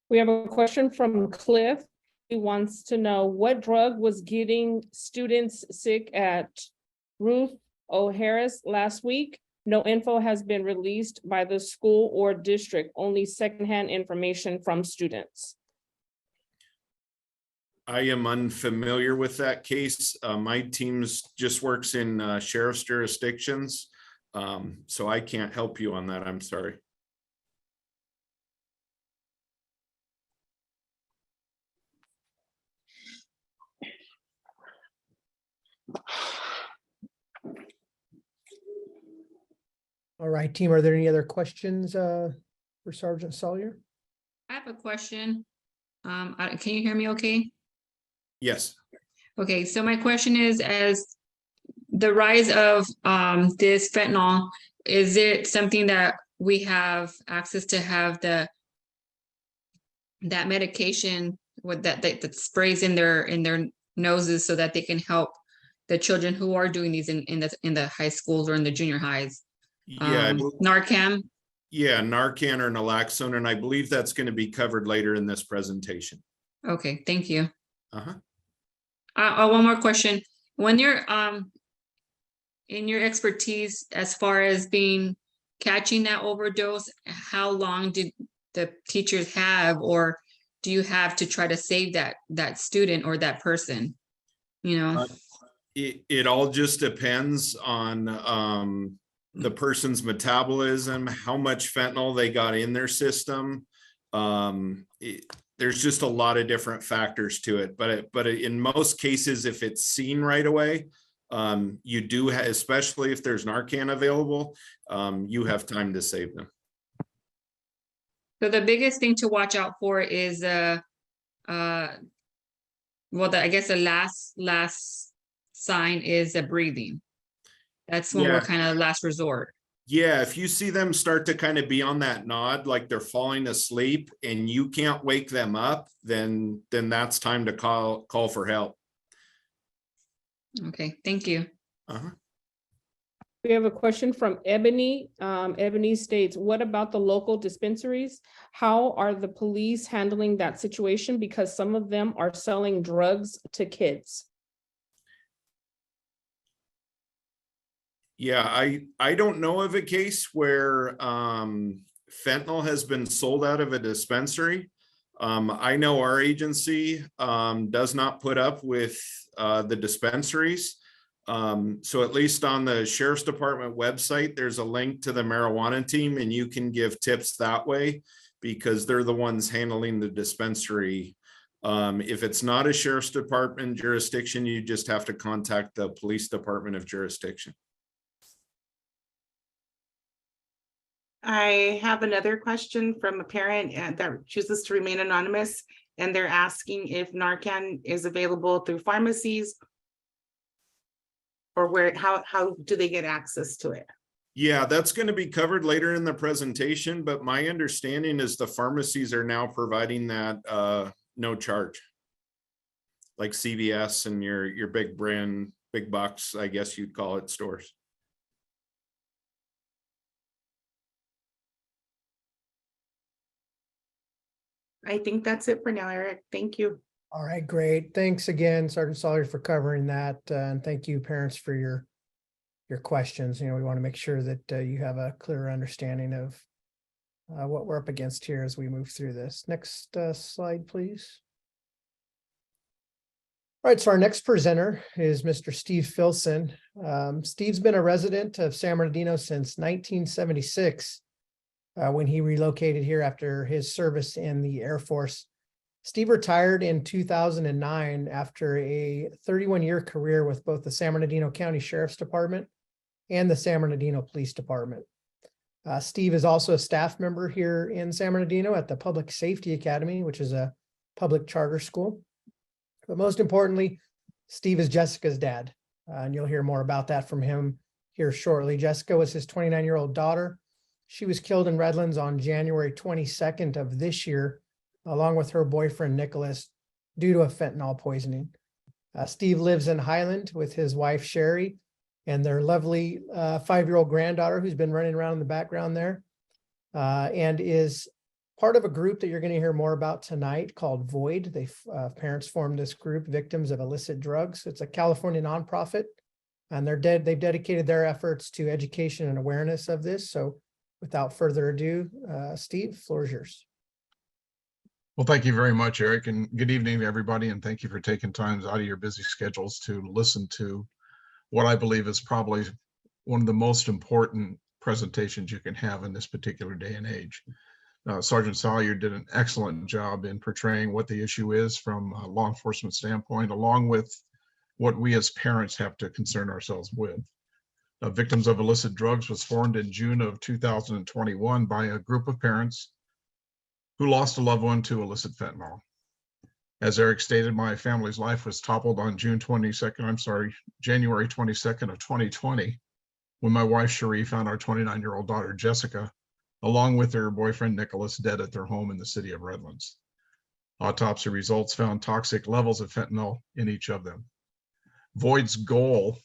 We have a question from Cliff. wants to know what drug was getting students sick at Ruth O'Harris last week. No info has been released by the school or district, only secondhand information from students. I am unfamiliar with that case. My team's just works in sheriff's jurisdictions. So I can't help you on that. I'm sorry. All right, team, are there any other questions for Sergeant Salyer? I have a question. Can you hear me okay? Yes. Okay, so my question is, as the rise of this fentanyl, is it something that we have access to have that medication with that sprays in their noses so that they can help the children who are doing these in the high schools or in the junior highs? Yeah. Narcan? Yeah, Narcan or naloxone, and I believe that's going to be covered later in this presentation. Okay, thank you. Uh-huh. One more question. When you're in your expertise as far as catching that overdose, how long did the teachers have, or do you have to try to save that student or that person? You know, It all just depends on the person's metabolism, how much fentanyl they got in their system. There's just a lot of different factors to it, but in most cases, if it's seen right away, you do, especially if there's Narcan available, you have time to save them. so the biggest thing to watch out for is I guess the last sign is the breathing. That's when we're kind of last resort. Yeah, if you see them start to kind of be on that nod, like they're falling asleep and you can't wake them up, then that's time to call for help. Okay, thank you. Uh-huh. We have a question from Ebony. Ebony states, what about the local dispensaries? How are the police handling that situation? Because some of them are selling drugs to kids. Yeah, I don't know of a case where fentanyl has been sold out of a dispensary. I know our agency does not put up with the dispensaries. So at least on the Sheriff's Department website, there's a link to the marijuana team and you can give tips that way because they're the ones handling the dispensary. If it's not a Sheriff's Department jurisdiction, you just have to contact the police department of jurisdiction. I have another question from a parent that chooses to remain anonymous, and they're asking if Narcan is available through pharmacies or how do they get access to it? Yeah, that's going to be covered later in the presentation, but my understanding is the pharmacies are now providing that no charge, like CVS and your big brand, big box, I guess you'd call it, stores. I think that's it for now, Eric. Thank you. All right, great. Thanks again, Sergeant Salyer, for covering that. And thank you, parents, for your questions. We want to make sure that you have a clear understanding of what we're up against here as we move through this. Next slide, please. All right, so our next presenter is Mr. Steve Filson. Steve's been a resident of San Bernardino since 1976. When he relocated here after his service in the Air Force. Steve retired in 2009 after a 31-year career with both the San Bernardino County Sheriff's Department and the San Bernardino Police Department. Steve is also a staff member here in San Bernardino at the Public Safety Academy, which is a public charter school. But most importantly, Steve is Jessica's dad, and you'll hear more about that from him here shortly. Jessica was his 29-year-old daughter. She was killed in Redlands on January 22nd of this year, along with her boyfriend, Nicholas, due to a fentanyl poisoning. Steve lives in Highland with his wife, Sherry, and their lovely 5-year-old granddaughter who's been running around in the background there, and is part of a group that you're going to hear more about tonight called Void. Parents formed this group, Victims of Illicit Drugs. It's a California nonprofit, and they've dedicated their efforts to education and awareness of this. So without further ado, Steve, floor is yours. Well, thank you very much, Eric, and good evening to everybody, and thank you for taking time out of your busy schedules to listen to what I believe is probably one of the most important presentations you can have in this particular day and age. Sergeant Salyer did an excellent job in portraying what the issue is from a law enforcement standpoint, along with what we as parents have to concern ourselves with. Victims of Illicit Drugs was formed in June of 2021 by a group of parents who lost a loved one to illicit fentanyl. As Eric stated, my family's life was toppled on January 22nd of 2020, when my wife Cherie found our 29-year-old daughter Jessica, along with her boyfriend Nicholas, dead at their home in the city of Redlands. Autopsy results found toxic levels of fentanyl in each of them. Void's goal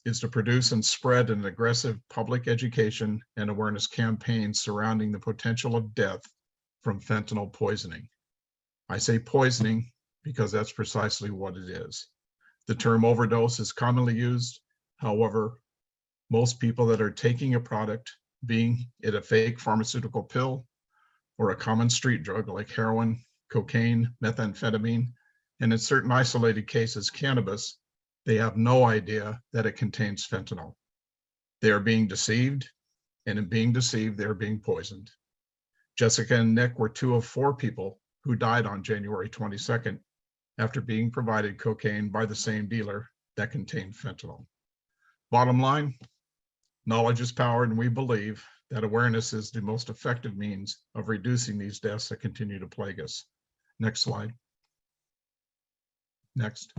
is to produce and spread an aggressive public education and awareness campaign surrounding the potential of death from fentanyl poisoning. I say poisoning because that's precisely what it is. The term overdose is commonly used. However, most people that are taking a product, being it a fake pharmaceutical pill or a common street drug like heroin, cocaine, methamphetamine, and in certain isolated cases, cannabis, they have no idea that it contains fentanyl. They are being deceived, and in being deceived, they're being poisoned. Jessica and Nick were 2 of 4 people who died on January 22nd after being provided cocaine by the same dealer that contained fentanyl. Bottom line, knowledge is power, and we believe that awareness is the most effective means of reducing these deaths that continue to plague us. Next slide. Next.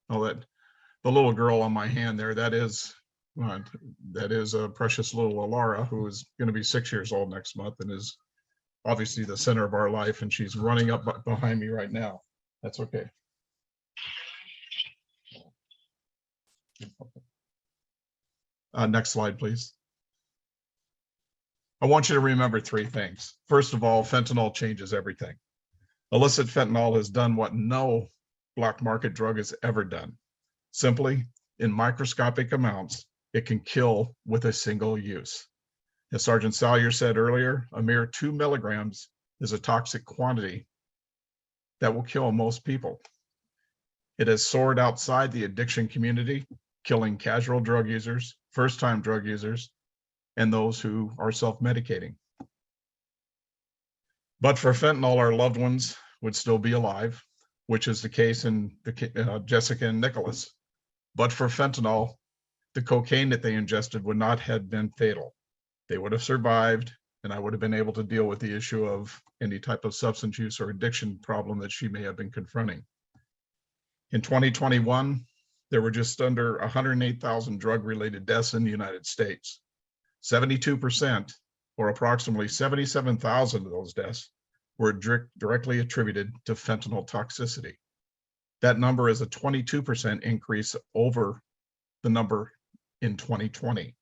Oh, the little girl on my hand there, that is a precious little Alara, who is going to be 6 years old next month and is obviously the center of our life, and she's running up behind me right now. That's okay. Next slide, please. I want you to remember 3 things. First of all, fentanyl changes everything. Illicit fentanyl has done what no black market drug has ever done. Simply, in microscopic amounts, it can kill with a single use. As Sergeant Salyer said earlier, a mere 2 milligrams is a toxic quantity that will kill most people. It has soared outside the addiction community, killing casual drug users, first-time drug users, and those who are self-medicating. But for fentanyl, our loved ones would still be alive, which is the case in Jessica and Nicholas. But for fentanyl, the cocaine that they ingested would not have been fatal. They would have survived, and I would have been able to deal with the issue of any type of substance use or addiction problem that she may have been confronting. In 2021, there were just under 108,000 drug-related deaths in the United States. 72%, or approximately 77,000 of those deaths, were directly attributed to fentanyl toxicity. That number is a 22% increase over the number in 2020.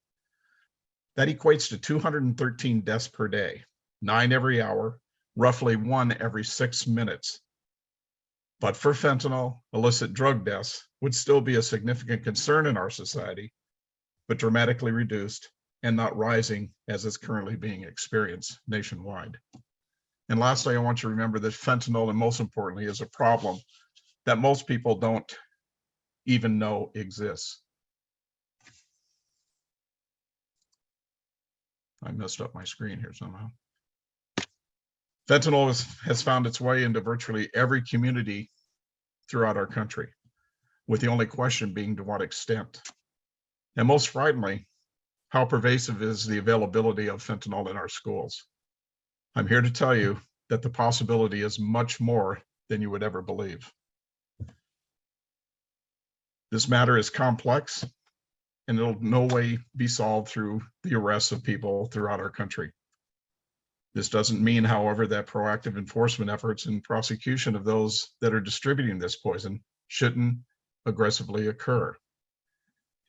That equates to 213 deaths per day, 9 every hour, roughly 1 every 6 minutes. But for fentanyl, illicit drug deaths would still be a significant concern in our society, but dramatically reduced and not rising as is currently being experienced nationwide. And lastly, I want you to remember that fentanyl, and most importantly, is a problem that most people don't even know exists. I messed up my screen here somehow. Fentanyl has found its way into virtually every community throughout our country, with the only question being to what extent. And most frighteningly, how pervasive is the availability of fentanyl in our schools? I'm here to tell you that the possibility is much more than you would ever believe. This matter is complex, and it'll no way be solved through the arrests of people throughout our country. This doesn't mean, however, that proactive enforcement efforts and prosecution of those that are distributing this poison shouldn't aggressively occur.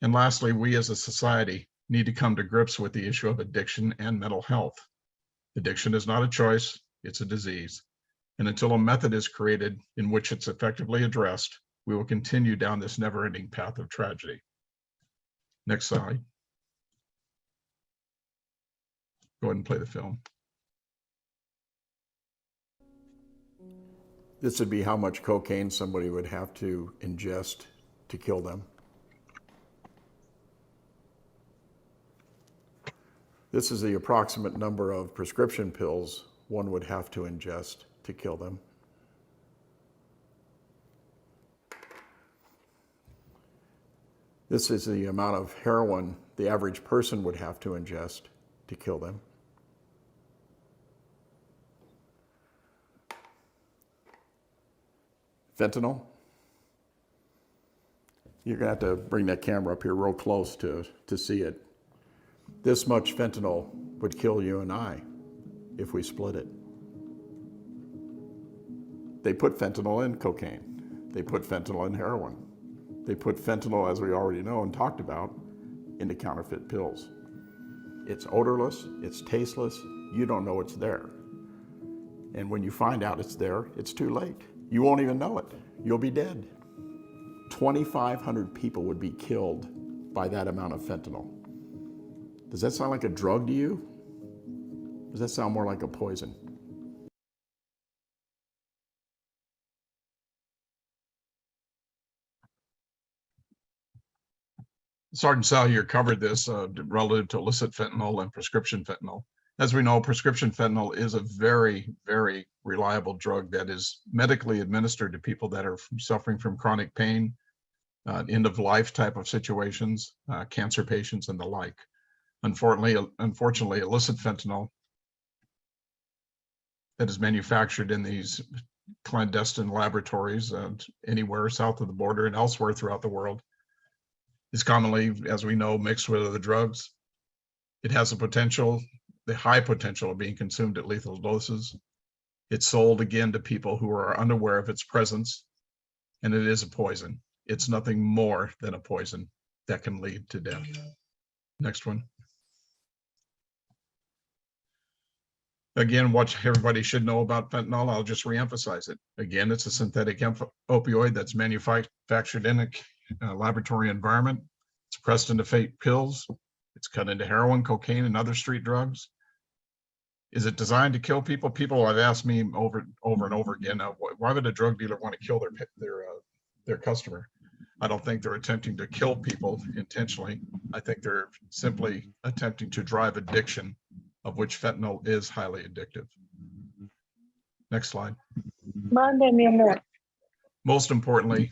And lastly, we as a society need to come to grips with the issue of addiction and mental health. Addiction is not a choice, It's a disease. And until a method is created in which it's effectively addressed, we will continue down this never-ending path of tragedy. Next slide. Go ahead and play the film. This would be how much cocaine somebody would have to ingest to kill them. This is the approximate number of prescription pills one would have to ingest to kill them. This is the amount of heroin the average person would have to ingest to kill them. Fentanyl. You're gonna have to bring that camera up here real close to see it. This much fentanyl would kill you and I if we split it. They put fentanyl in cocaine. They put fentanyl in heroin. They put fentanyl, as we already know and talked about, into counterfeit pills. It's odorless, it's tasteless, you don't know it's there. And when you find out it's there, it's too late. You won't even know it. You'll be dead. 2,500 people would be killed by that amount of fentanyl. Does that sound like a drug to you? Does that sound more like a poison? Sergeant Salyer covered this relative to illicit fentanyl and prescription fentanyl. As we know, prescription fentanyl is a very, very reliable drug that is medically administered to people that are suffering from chronic pain, end-of-life type of situations, cancer patients and the like. Unfortunately, illicit fentanyl that is manufactured in these clandestine laboratories anywhere south of the border and elsewhere throughout the world is commonly, as we know, mixed with other drugs. It has the high potential of being consumed at lethal doses. It's sold again to people who are unaware of its presence, and it is a poison. It's nothing more than a poison that can lead to death. Next one. Again, what everybody should know about fentanyl, I'll just reemphasize it. Again, it's a synthetic opioid that's manufactured in a laboratory environment. It's pressed into fake pills. It's cut into heroin, cocaine, and other street drugs. Is it designed to kill people? People have asked me over and over again, why would a drug dealer want to kill their customer? I don't think they're attempting to kill people intentionally. I think they're simply attempting to drive addiction, of which fentanyl is highly addictive. Next slide. Most importantly,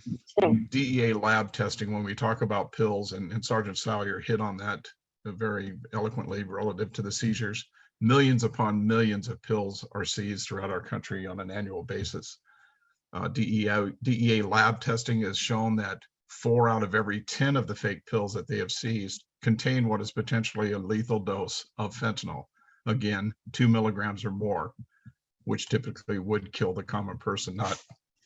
DEA lab testing, when we talk about pills, and Sergeant Salyer hit on that very eloquently relative to the seizures, millions upon millions of pills are seized throughout our country on an annual basis. DEA lab testing has shown that 4 out of every 10 of the fake pills that they have seized contain what is potentially a lethal dose of fentanyl. Again, 2 milligrams or more, which typically would kill the common person not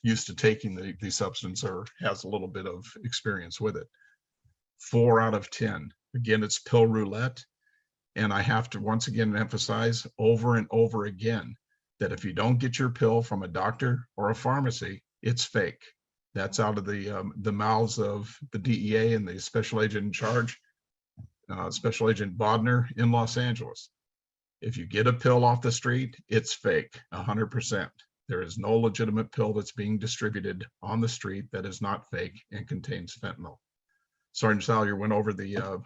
used to taking the substance or has a little bit of experience with it. 4 out of 10. Again, it's pill roulette. And I have to once again emphasize over and over again that if you don't get your pill from a doctor or a pharmacy, it's fake. That's out of the mouths of the DEA and the special agent in charge, Special Agent Bodner in Los Angeles. If you get a pill off the street, it's fake, 100%. There is no legitimate pill that's being distributed on the street that is not fake and contains fentanyl. Sergeant Salyer went over the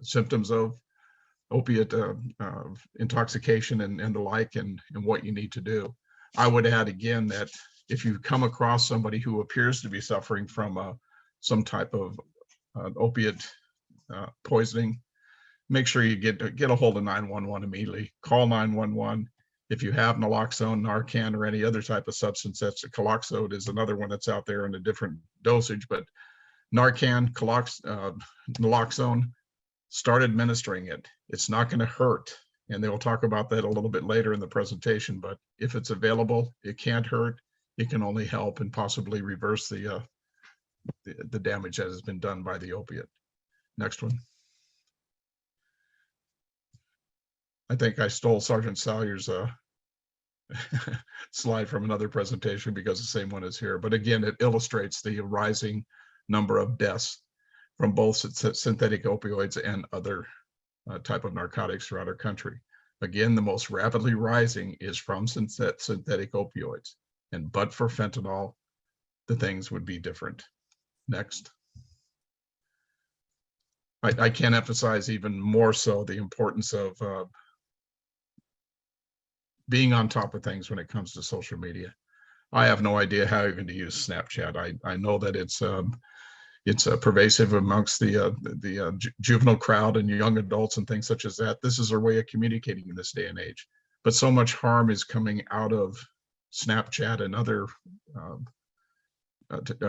symptoms of opiate intoxication and the like, and what you need to do. I would add again that if you come across somebody who appears to be suffering from some type of opiate poisoning, make sure you get a hold of 911 immediately. Call 911. If you have naloxone, Narcan, or any other type of substance, that's Caloxone is another one that's out there in a different dosage, but Narcan, naloxone, start administering it. It's not going to hurt. And they will talk about that a little bit later in the presentation, but if it's available, it can't hurt. It can only help and possibly reverse the damage that has been done by the opiate. Next one. I think I stole Sergeant Salyer's slide from another presentation because the same one is here. But again, it illustrates the rising number of deaths from both synthetic opioids and other type of narcotics throughout our country. Again, the most rapidly rising is from synthetic opioids. And but for fentanyl, the things would be different. Next. I can't emphasize even more so the importance of being on top of things when it comes to social media. I have no idea how even to use Snapchat. I know that it's pervasive amongst the juvenile crowd and young adults and things such as that. This is our way of communicating in this day and age. But so much harm is coming out of Snapchat and other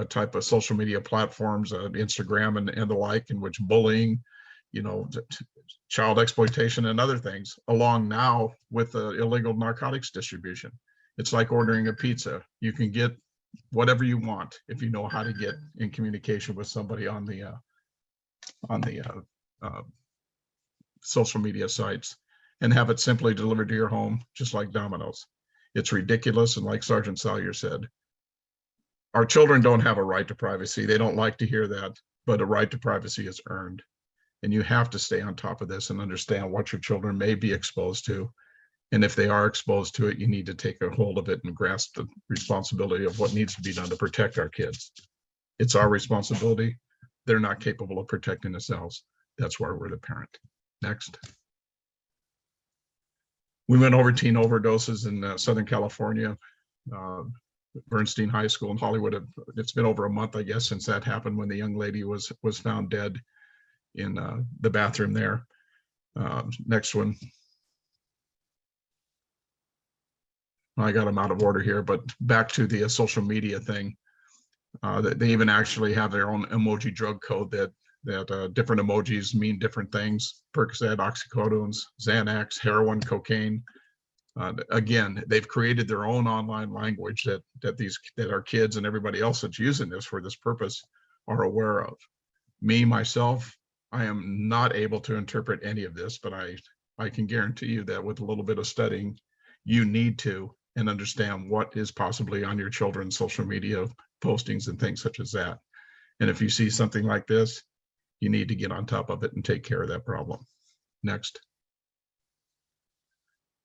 type of social media platforms, Instagram and the like, in which bullying, child exploitation and other things, along now with illegal narcotics distribution. It's like ordering a pizza. You can get whatever you want if you know how to get in communication with somebody on the social media sites and have it simply delivered to your home, just like Domino's. It's ridiculous. And like Sergeant Salyer said, our children don't have a right to privacy. They don't like to hear that, but a right to privacy is earned. And you have to stay on top of this and understand what your children may be exposed to. And if they are exposed to it, you need to take a hold of it and grasp the responsibility of what needs to be done to protect our kids. It's our responsibility. They're not capable of protecting themselves. That's why we're the parent. Next. We went over teen overdoses in Southern California, Bernstein High School in Hollywood. It's been over a month, I guess, since that happened, when the young lady was found dead in the bathroom there. Next one. I got them out of order here, but back to the social media thing. They even actually have their own emoji drug code that different emojis mean different things. Percocet, oxycodones, Xanax, heroin, cocaine. Again, they've created their own online language that our kids and everybody else that's using this for this purpose are aware of. Me, myself, I am not able to interpret any of this, but I can guarantee you that with a little bit of studying, you need to and understand what is possibly on your children's social media postings and things such as that. And if you see something like this, you need to get on top of it and take care of that problem. Next.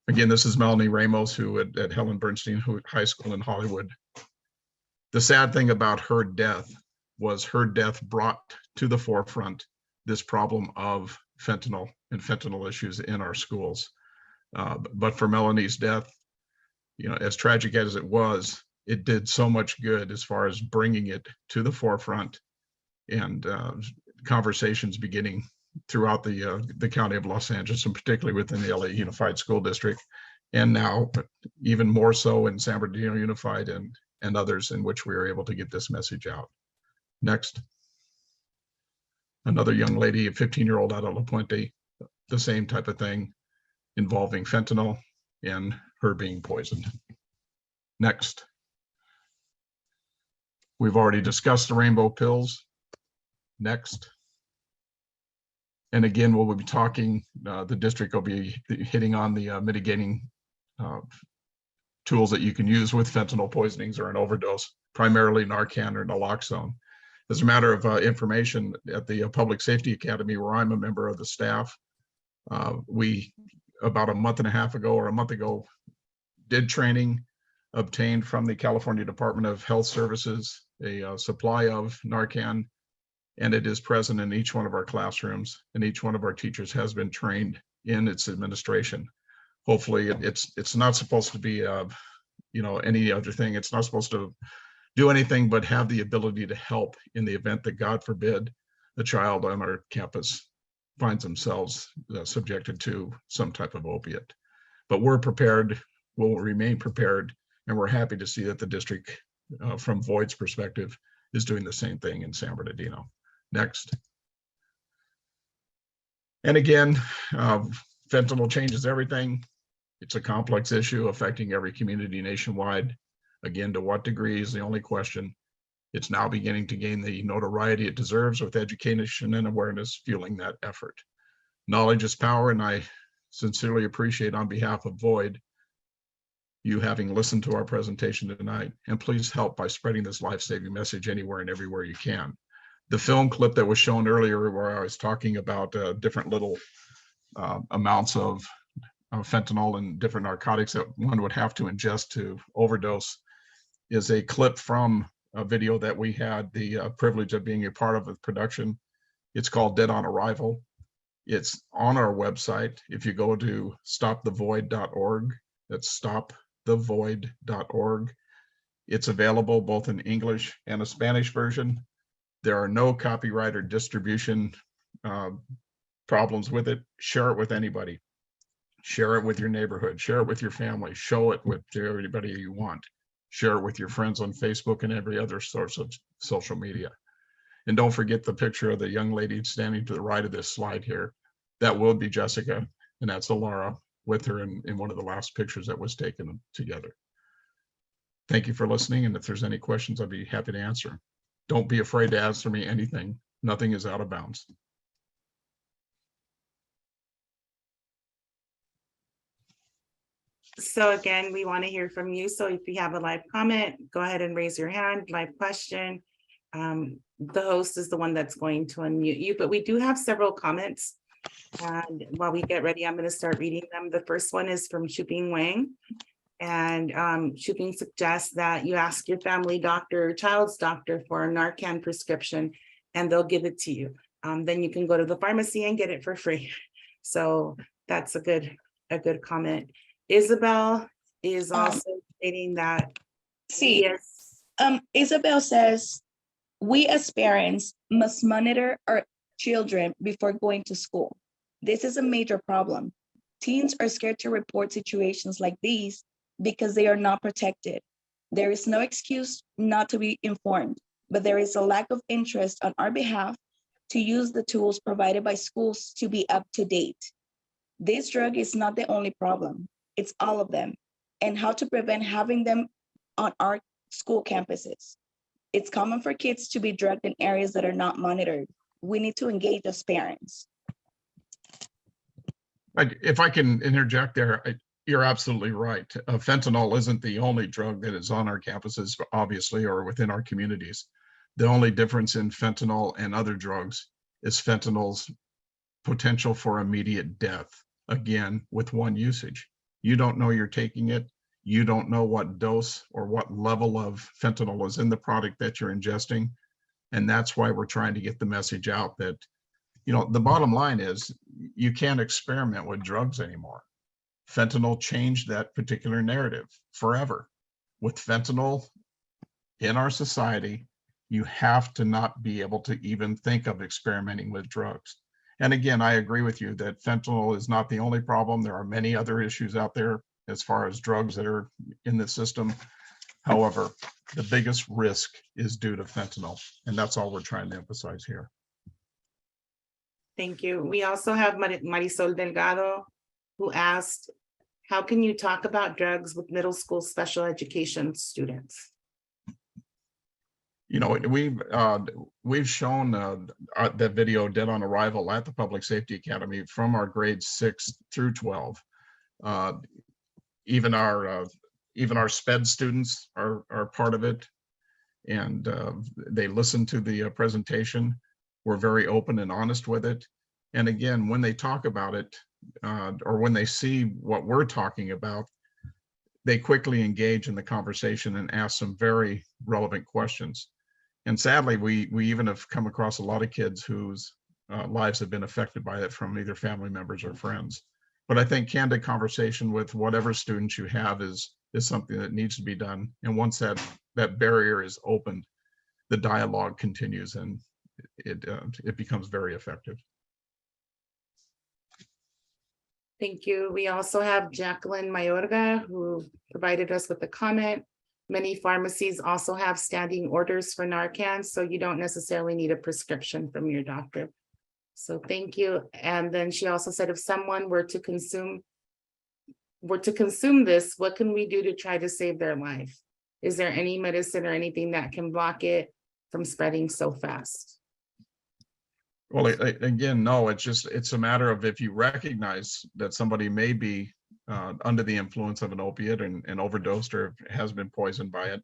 Again, this is Melanie Ramos, who at Helen Bernstein High School in Hollywood. The sad thing about her death was her death brought to the forefront this problem of fentanyl and fentanyl issues in our schools. But for Melanie's death, as tragic as it was, it did so much good as far as bringing it to the forefront and conversations beginning throughout the county of Los Angeles, and particularly within the LA Unified School District, and now even more so in San Bernardino Unified and others, in which we were able to get this message out. Next. Another young lady, a 15-year-old out of La Puente, the same type of thing involving fentanyl and her being poisoned. Next. We've already discussed the rainbow pills. Next. And again, we'll be talking, the district will be hitting on the mitigating tools that you can use with fentanyl poisonings or an overdose, primarily Narcan or naloxone. As a matter of information, at the Public Safety Academy, where I'm a member of the staff, we, about a month ago, did training obtained from the California Department of Health Services, a supply of Narcan, and it is present in each one of our classrooms, and each one of our teachers has been trained in its administration. Hopefully it's not supposed to be any other thing. It's not supposed to do anything but have the ability to help in the event that, God forbid, a child on our campus finds themselves subjected to some type of opiate. But we're prepared, we'll remain prepared, and we're happy to see that the district, from Voight's perspective, is doing the same thing in San Bernardino. Next. And again, fentanyl changes everything. It's a complex issue affecting every community nationwide. Again, to what degree is the only question. It's now beginning to gain the notoriety it deserves, with education and awareness fueling that effort. Knowledge is power, and I sincerely appreciate on behalf of Void you having listened to our presentation tonight, and please help by spreading this life-saving message anywhere and everywhere you can. The film clip that was shown earlier where I was talking about different little amounts of fentanyl and different narcotics that one would have to ingest to overdose is a clip from a video that we had the privilege of being a part of the production. It's called Dead on Arrival. It's on our website. If you go to stopthevoid.org, that's stopthevoid.org. It's available both in English and a Spanish version. There are no copyright or distribution problems with it. Share it with anybody. Share it with your neighborhood. Share it with your family. Show it with everybody you want. Share it with your friends on Facebook and every other source of social media. And don't forget the picture of the young lady standing to the right of this slide here. That will be Jessica, and that's Alara with her in one of the last pictures that was taken together. Thank you for listening, and if there's any questions, I'd be happy to answer. Don't be afraid to answer me anything. Nothing is out of bounds. So again, we want to hear from you. So if you have a live comment, go ahead and raise your hand, live question. The host is the one that's going to unmute you, but we do have several comments. And while we get ready, I'm going to start reading them. The first one is from Shuping Wang. And Shuping suggests that you ask your family doctor, child's doctor for a Narcan prescription, and they'll give it to you. Then you can go to the pharmacy and get it for free. So that's a good comment. Isabel is also stating that. Yes. Isabel says, we as parents must monitor our children before going to school. This is a major problem. Teens are scared to report situations like these because they are not protected. There is no excuse not to be informed, but there is a lack of interest on our behalf to use the tools provided by schools to be up to date. This drug is not the only problem. It's all of them, and how to prevent having them on our school campuses. It's common for kids to be drugged in areas that are not monitored. We need to engage as parents. If I can interject there, you're absolutely right. Fentanyl isn't the only drug that is on our campuses, obviously, or within our communities. The only difference in fentanyl and other drugs is fentanyl's potential for immediate death, again, with one usage. You don't know you're taking it. You don't know what dose or what level of fentanyl is in the product that you're ingesting. And that's why we're trying to get the message out that, you know, the bottom line is you can't experiment with drugs anymore. Fentanyl changed that particular narrative forever. With fentanyl in our society, you have to not be able to even think of experimenting with drugs. And again, I agree with you that fentanyl is not the only problem. There are many other issues out there as far as drugs that are in the system. However, the biggest risk is due to fentanyl, and that's all we're trying to emphasize here. Thank you. We also have Marisol Delgado, who asked, how can you talk about drugs with middle school special education students? You know, we've shown that video Dead on Arrival at the Public Safety Academy from our grades 6 through 12. Even our SPED students are part of it, and they listen to the presentation. We're very open and honest with it. And again, when they talk about it, or when they see what we're talking about, they quickly engage in the conversation and ask some very relevant questions. And sadly, we even have come across a lot of kids whose lives have been affected by it from either family members or friends. But I think candid conversation with whatever students you have is something that needs to be done. And once that barrier is opened, the dialogue continues and it becomes very effective. Thank you. We also have Jacqueline Mayorga, who provided us with a comment. Many pharmacies also have standing orders for Narcan, so you don't necessarily need a prescription from your doctor. So thank you. And then she also said, if someone were to consume this, what can we do to try to save their life? Is there any medicine or anything that can block it from spreading so fast? Well, again, no, it's a matter of if you recognize that somebody may be under the influence of an opiate and overdosed or has been poisoned by it.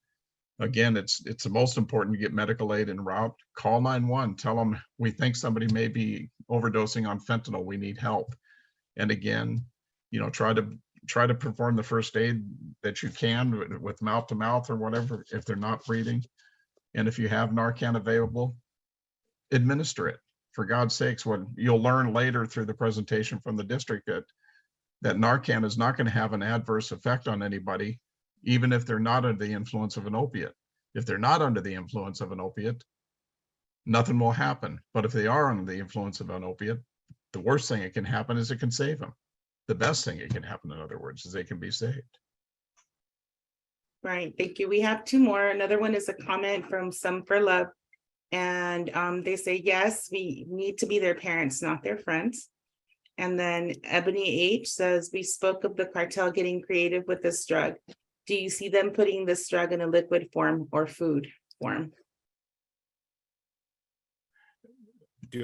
Again, it's the most important to get medical aid en route. Call 911, tell them we think somebody may be overdosing on fentanyl, we need help. And again, try to perform the first aid that you can with mouth to mouth or whatever, if they're not breathing. And if you have Narcan available, administer it. For God's sakes, what you'll learn later through the presentation from the district that Narcan is not going to have an adverse effect on anybody, even if they're not under the influence of an opiate. If they're not under the influence of an opiate, nothing will happen. But if they are under the influence of an opiate, the worst thing that can happen is it can save them. The best thing that can happen, in other words, is they can be saved. Right, thank you. We have two more. Another one is a comment from Some for Love. And they say, yes, we need to be their parents, not their friends. And then Ebony H says, we spoke of the cartel getting creative with this drug. Do you see them putting this drug in a liquid form or food form?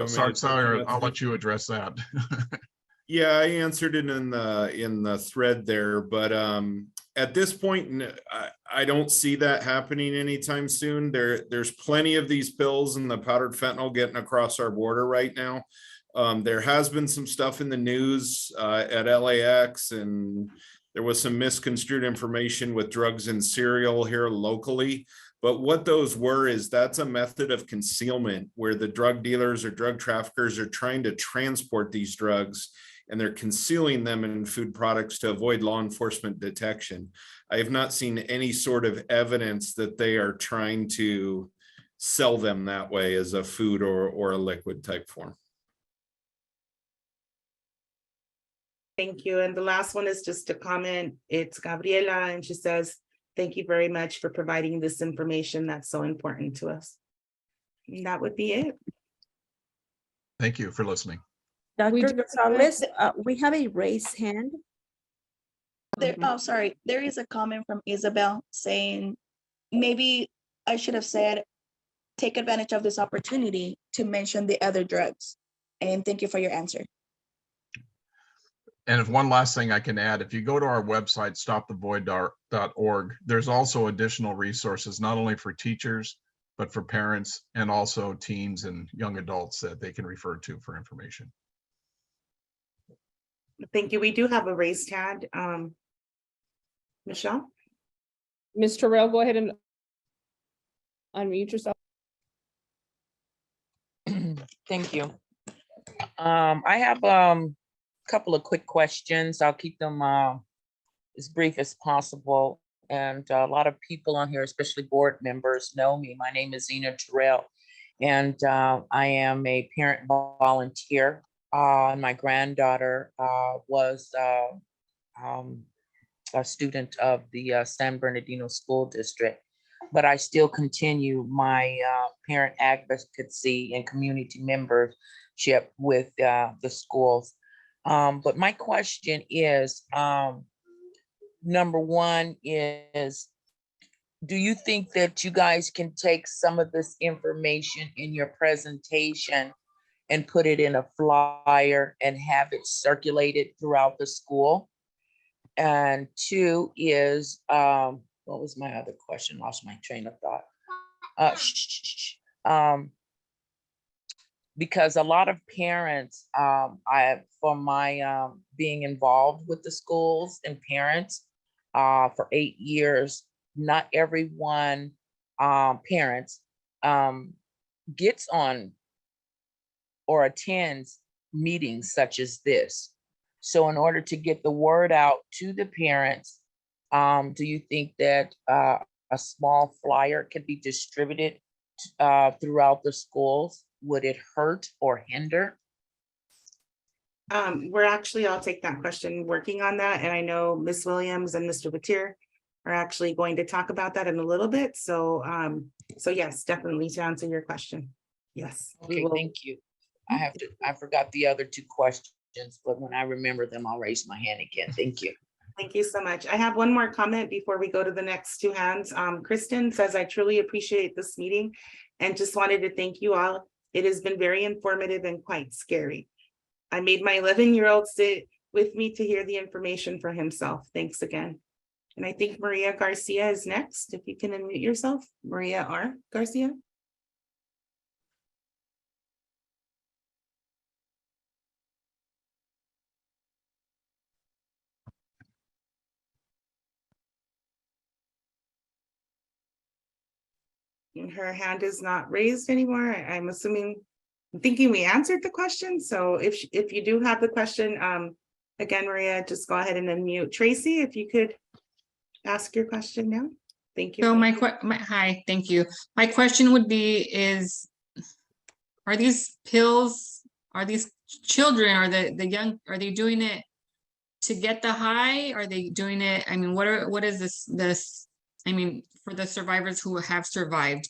Sergeant Salyer, I'll let you address that. Yeah, I answered it in the thread there, but at this point, I don't see that happening anytime soon. There's plenty of these pills and the powdered fentanyl getting across our border right now. There has been some stuff in the news at LAX, and there was some misconstrued information with drugs in cereal here locally. But what those were is that's a method of concealment where the drug dealers or drug traffickers are trying to transport these drugs, and they're concealing them in food products to avoid law enforcement detection. I have not seen any sort of evidence that they are trying to sell them that way as a food or a liquid type form. Thank you. And the last one is just a comment. It's Gabriela, and she says, thank you very much for providing this information that's so important to us. And that would be it. Thank you for listening. Dr. Gonzalez, we have a raised hand. Sorry, there is a comment from Isabel saying, maybe I should have said, take advantage of this opportunity to mention the other drugs. And thank you for your answer. And if one last thing I can add, if you go to our website, stopthevoid.org, there's also additional resources, not only for teachers, but for parents and also teens and young adults that they can refer to for information. Thank you. We do have a raised hand. Michelle? Ms. Terrell, go ahead and unmute yourself. Thank you. I have couple of quick questions. I'll keep them as brief as possible. And a lot of people on here, especially board members, know me. My name is Zena Terrell, and I am a parent volunteer. My granddaughter was a student of the San Bernardino School District, but I still continue my parent advocacy and community membership with the schools. But my question is, number one is, do you think that you guys can take some of this information in your presentation and put it in a flyer and have it circulated throughout the school? And two is, what was my other question? Lost my train of thought. Because a lot of parents, from my being involved with the schools and parents for 8 years, not everyone parents gets on or attends meetings such as this. So in order to get the word out to the parents, do you think that a small flyer could be distributed throughout the schools? Would it hurt or hinder? We're actually, I'll take that question, working on that. And I know Ms. Williams and Mr. Vetere are actually going to talk about that in a little bit. So, so yes, definitely to answer your question. Yes. Okay, thank you. I forgot the other two questions, but when I remember them, I'll raise my hand again. Thank you. Thank you so much. I have one more comment before we go to the next two hands. Kristen says, I truly appreciate this meeting and just wanted to thank you all. It has been very informative and quite scary. I made my 11-year-old sit with me to hear the information for himself. Thanks again. And I think Maria Garcia is next. If you can unmute yourself, Maria R. Garcia. And her hand is not raised anymore. I'm thinking we answered the question. So if you do have the question, again, Maria, just go ahead and unmute. Tracy, if you could ask your question now. Thank you. So hi, thank you. My question would be are these pills, are these children, are the young, are they doing it to get the high? Are they doing it? I mean, what is this, I mean, for the survivors who have survived,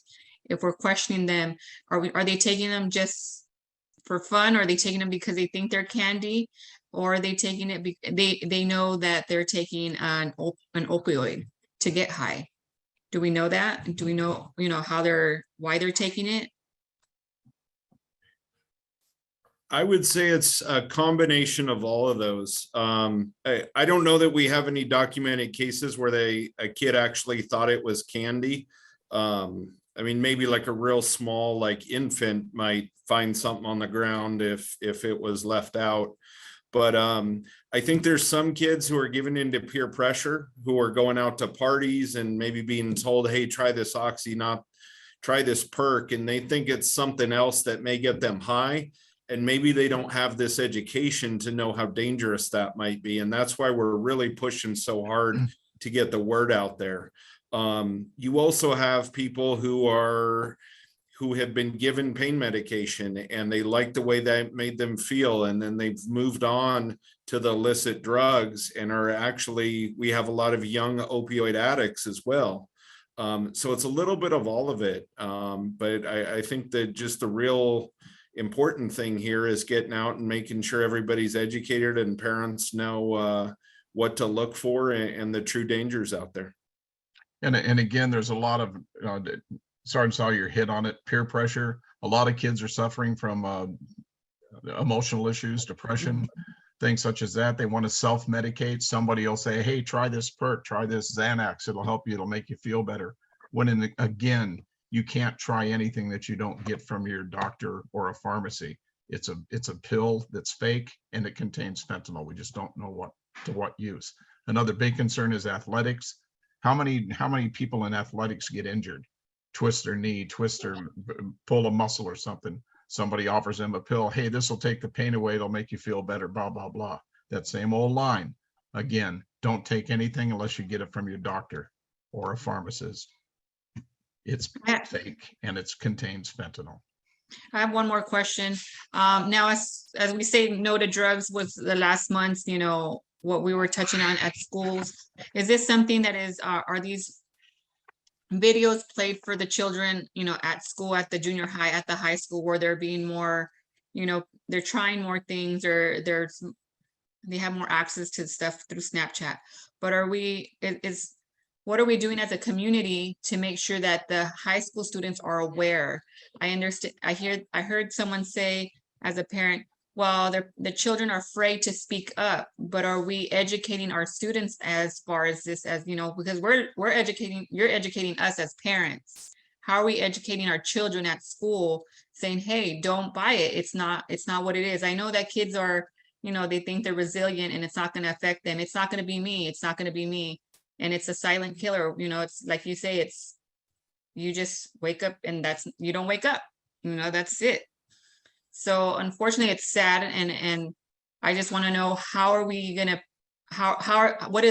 if we're questioning them, are they taking them just for fun? Or are they taking them because they think they're candy? Or are they taking it they know that they're taking an opioid to get high? Do we know that? Do we know, why they're taking it? I would say it's a combination of all of those. I don't know that we have any documented cases where a kid actually thought it was candy. I mean, maybe like a real small, like infant might find something on the ground if it was left out. But I think there's some kids who are given into peer pressure, who are going out to parties and maybe being told, hey, try this oxy, not try this perk. And they think it's something else that may get them high. And maybe they don't have this education to know how dangerous that might be. And that's why we're really pushing so hard to get the word out there. You also have people who have been given pain medication and they like the way that made them feel. And then they've moved on to the illicit drugs and we have a lot of young opioid addicts as well. So it's a little bit of all of it. But I think that just the real important thing here is getting out and making sure everybody's educated and parents know what to look for and the true dangers out there. And again, there's a lot of, Sergeant Salyer hit on it, peer pressure. A lot of kids are suffering from emotional issues, depression, things such as that. They want to self-medicate. Somebody will say, hey, try this perk, try this Xanax. It'll help you. It'll make you feel better. When again, you can't try anything that you don't get from your doctor or a pharmacy. It's a pill that's fake and it contains fentanyl. We just don't know what use. Another big concern is athletics. How many people in athletics get injured? Twist their knee, pull a muscle or something. Somebody offers them a pill. Hey, this will take the pain away. It'll make you feel better, blah, blah, blah. That same old line. Again, don't take anything unless you get it from your doctor or a pharmacist. It's fake and it contains fentanyl. I have one more question. Now, as we say, no to drugs was the last month, what we were touching on at schools. Is this something that is, are these videos played for the children, at school, at the junior high, at the high school, where they're being more, they're trying more things, or they have more access to stuff through Snapchat? But what are we doing as a community to make sure that the high school students are aware? I understand. I heard someone say as a parent, well, the children are afraid to speak up, but are we educating our students as far as this, because you're educating us as parents. How are we educating our children at school saying, hey, don't buy it. It's not what it is. I know that kids are, they think they're resilient and it's not going to affect them. It's not going to be me. It's not going to be me. And it's a silent killer. It's like you say, you just wake up and you don't wake up, that's it. So unfortunately it's sad. And I just want to know, how are we going to, what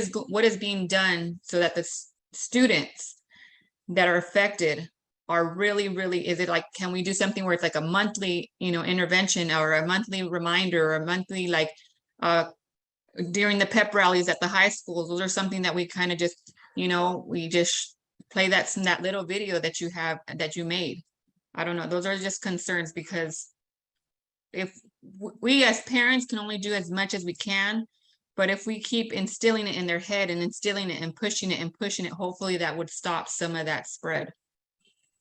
is being done so that the students that are affected are really, is it like, can we do something where it's like a monthly, intervention, or a monthly reminder, or a monthly, like, during the pep rallies at the high schools? Those are something that we kind of just, we just play that little video that you made. I don't know. Those are just concerns, because if we as parents can only do as much as we can, but if we keep instilling it in their head and instilling it and pushing it, hopefully that would stop some of that spread.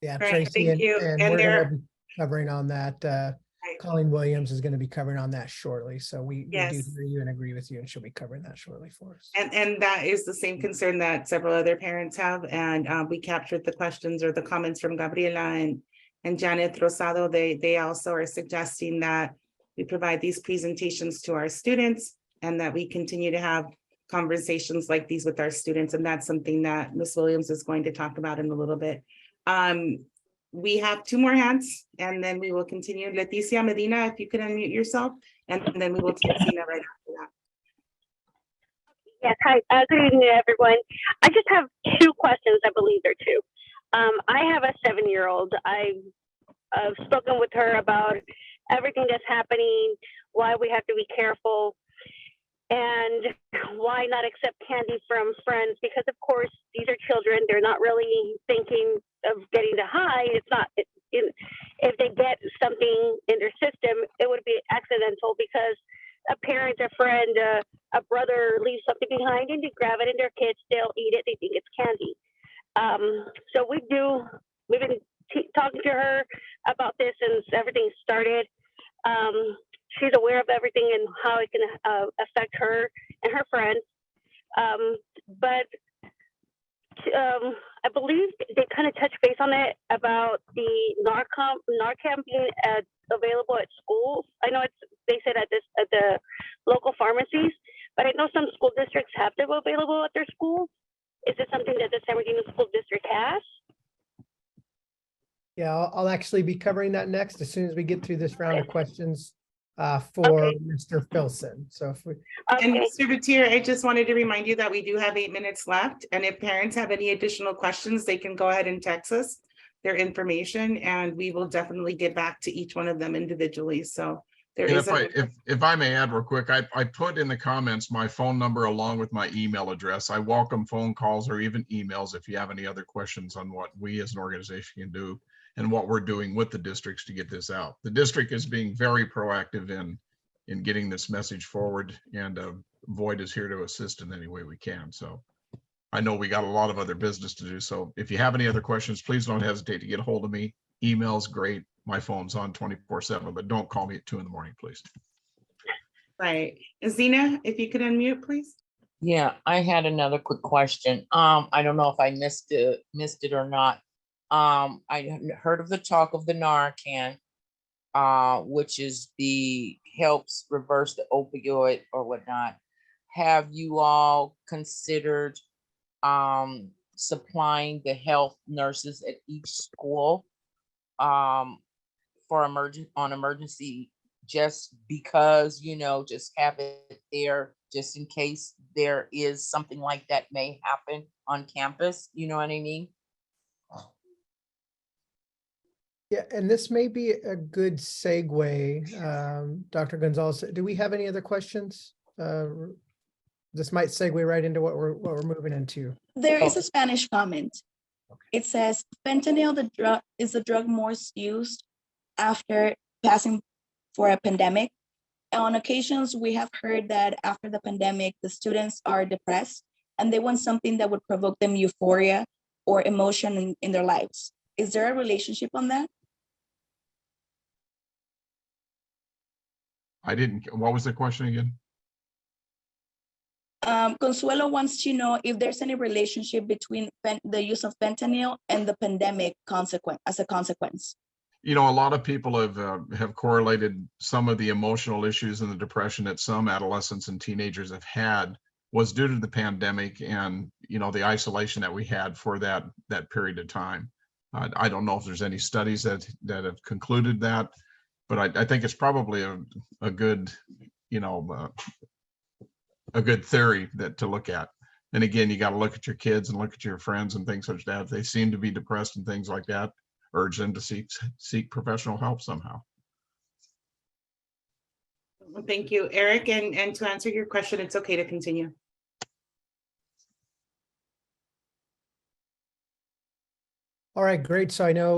Yeah, Right, Tracy, thank you. and And we're there, gonna covering on that. Colleen Williams is going to be covering on that shortly. So we do Yes. hear you and agree with you, and she'll be covering that shortly for us. And that is the same concern that several other parents have. And we captured the questions or the comments from Gabriela and Janet Rosado. They also are suggesting that we provide these presentations to our students and that we continue to have conversations like these with our students. And that's something that Ms. Williams is going to talk about in a little bit. We have 2 more hands and then we will continue. Leticia Medina, if you could unmute yourself, and then we will take Zena right after that. Yes, hi, good evening, everyone. I just have 2 questions, I believe they're 2. I have a 7-year-old. I've spoken with her about everything that's happening, why we have to be careful, and why not accept candy from friends, because of course these are children. They're not really thinking of getting to high. It's not, if they get something in their system, it would be accidental because a parent, a friend, a brother leaves something behind and they grab it and their kids, they'll eat it. They think it's candy. So we've been talking to her about this since everything started. She's aware of everything and how it can affect her and her friends. But I believe they kind of touched base on it about the Narcan being available at schools. I know they said at the local pharmacies, but I know some school districts have them available at their schools. Is it something that the San Bernardino School District has? Yeah, I'll actually be covering that next as soon as we get through this round of questions for Mr. Filson. So if we, And Mr. Vetere, I just wanted to remind you that we do have 8 minutes left. And if parents have any additional questions, they can go ahead and text us their information and we will definitely get back to each one of them individually. So there is if I may add real quick, I put in the comments my phone number along with my email address. I welcome phone calls or even emails if you have any other questions on what we as an organization can do and what we're doing with the districts to get this out. The district is being very proactive in getting this message forward, and Void is here to assist in any way we can. So I know we got a lot of other business to do. So if you have any other questions, please don't hesitate to get a hold of me. Email's great. My phone's on 24/7, but don't call me at 2 in the morning, please. right. Zena, if you could unmute, please. Yeah, I had another quick question. I don't know if I missed it or not. I heard of the talk of the Narcan, which is helps reverse the opioid or whatnot. Have you all considered supplying the health nurses at each school for emergency, just because, just have it there just in case there is something like that may happen on campus, you know what I mean? yeah, and this may be a good segue. Dr. Gonzalez, do we have any other questions? This might segue right into what we're moving into. There is a Spanish comment. It says, fentanyl, the drug, is the drug most used after passing for a pandemic. On occasions, we have heard that after the pandemic, the students are depressed and they want something that would provoke them euphoria or emotion in their lives. Is there a relationship on that? What was the question again? Consuelo wants to know if there's any relationship between the use of fentanyl and the pandemic as a consequence. A lot of people have correlated some of the emotional issues and the depression that some adolescents and teenagers have had was due to the pandemic and, the isolation that we had for that period of time. I don't know if there's any studies that have concluded that, but I think it's probably a good, a good theory to look at. And again, you got to look at your kids and look at your friends and things such that if they seem to be depressed and things like that, urge them to seek professional help somehow. Thank you, Eric. And to answer your question, it's okay to continue. All right, great. So I know,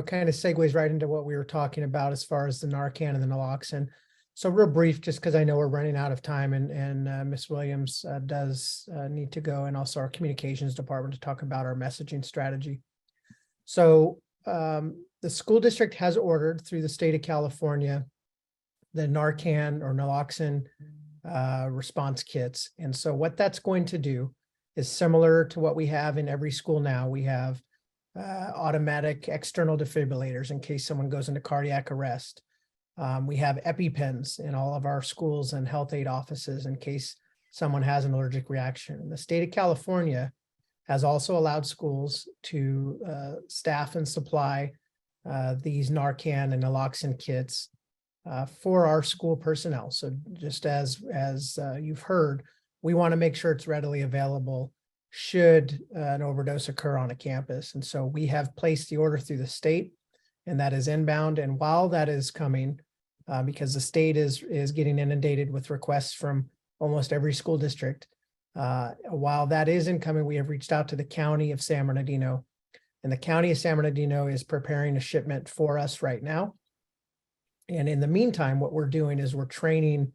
kind of segues right into what we were talking about as far as the Narcan and the naloxone. So real brief, just because I know we're running out of time and Ms. Williams does need to go, and also our communications department to talk about our messaging strategy. So the school district has ordered through the state of California the Narcan or naloxone response kits. And so what that's going to do is similar to what we have in every school now. We have automatic external defibrillators in case someone goes into cardiac arrest. We have EpiPens in all of our schools and health aid offices in case someone has an allergic reaction. And the state of California has also allowed schools to staff and supply these Narcan and naloxone kits for our school personnel. So just as you've heard, we want to make sure it's readily available should an overdose occur on a campus. And so we have placed the order through the state, and that is inbound. And while that is coming, because the state is getting inundated with requests from almost every school district, while that is incoming, we have reached out to the county of San Bernardino, and the county of San Bernardino is preparing a shipment for us right now. And in the meantime, what we're doing is we're training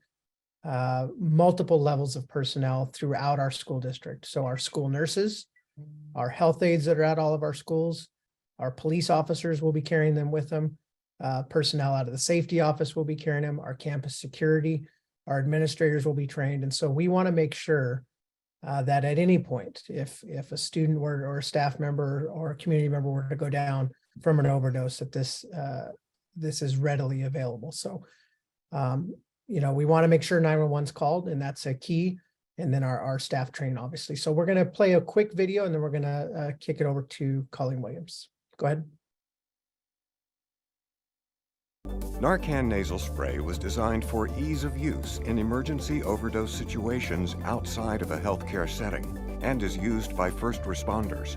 multiple levels of personnel throughout our school district. So our school nurses, our health aides that are at all of our schools, our police officers will be carrying them with them. Personnel out of the safety office will be carrying them. Our campus security, our administrators will be trained. And so we want to make sure that at any point, if a student or a staff member or a community member were to go down from an overdose, that this is readily available. So, we want to make sure 911's called, and that's a key. And then our staff training, obviously. So we're going to play a quick video, and then we're going to kick it over to Colleen Williams. Go ahead. Narcan nasal spray was designed for ease of use in emergency overdose situations outside of a healthcare setting and is used by first responders.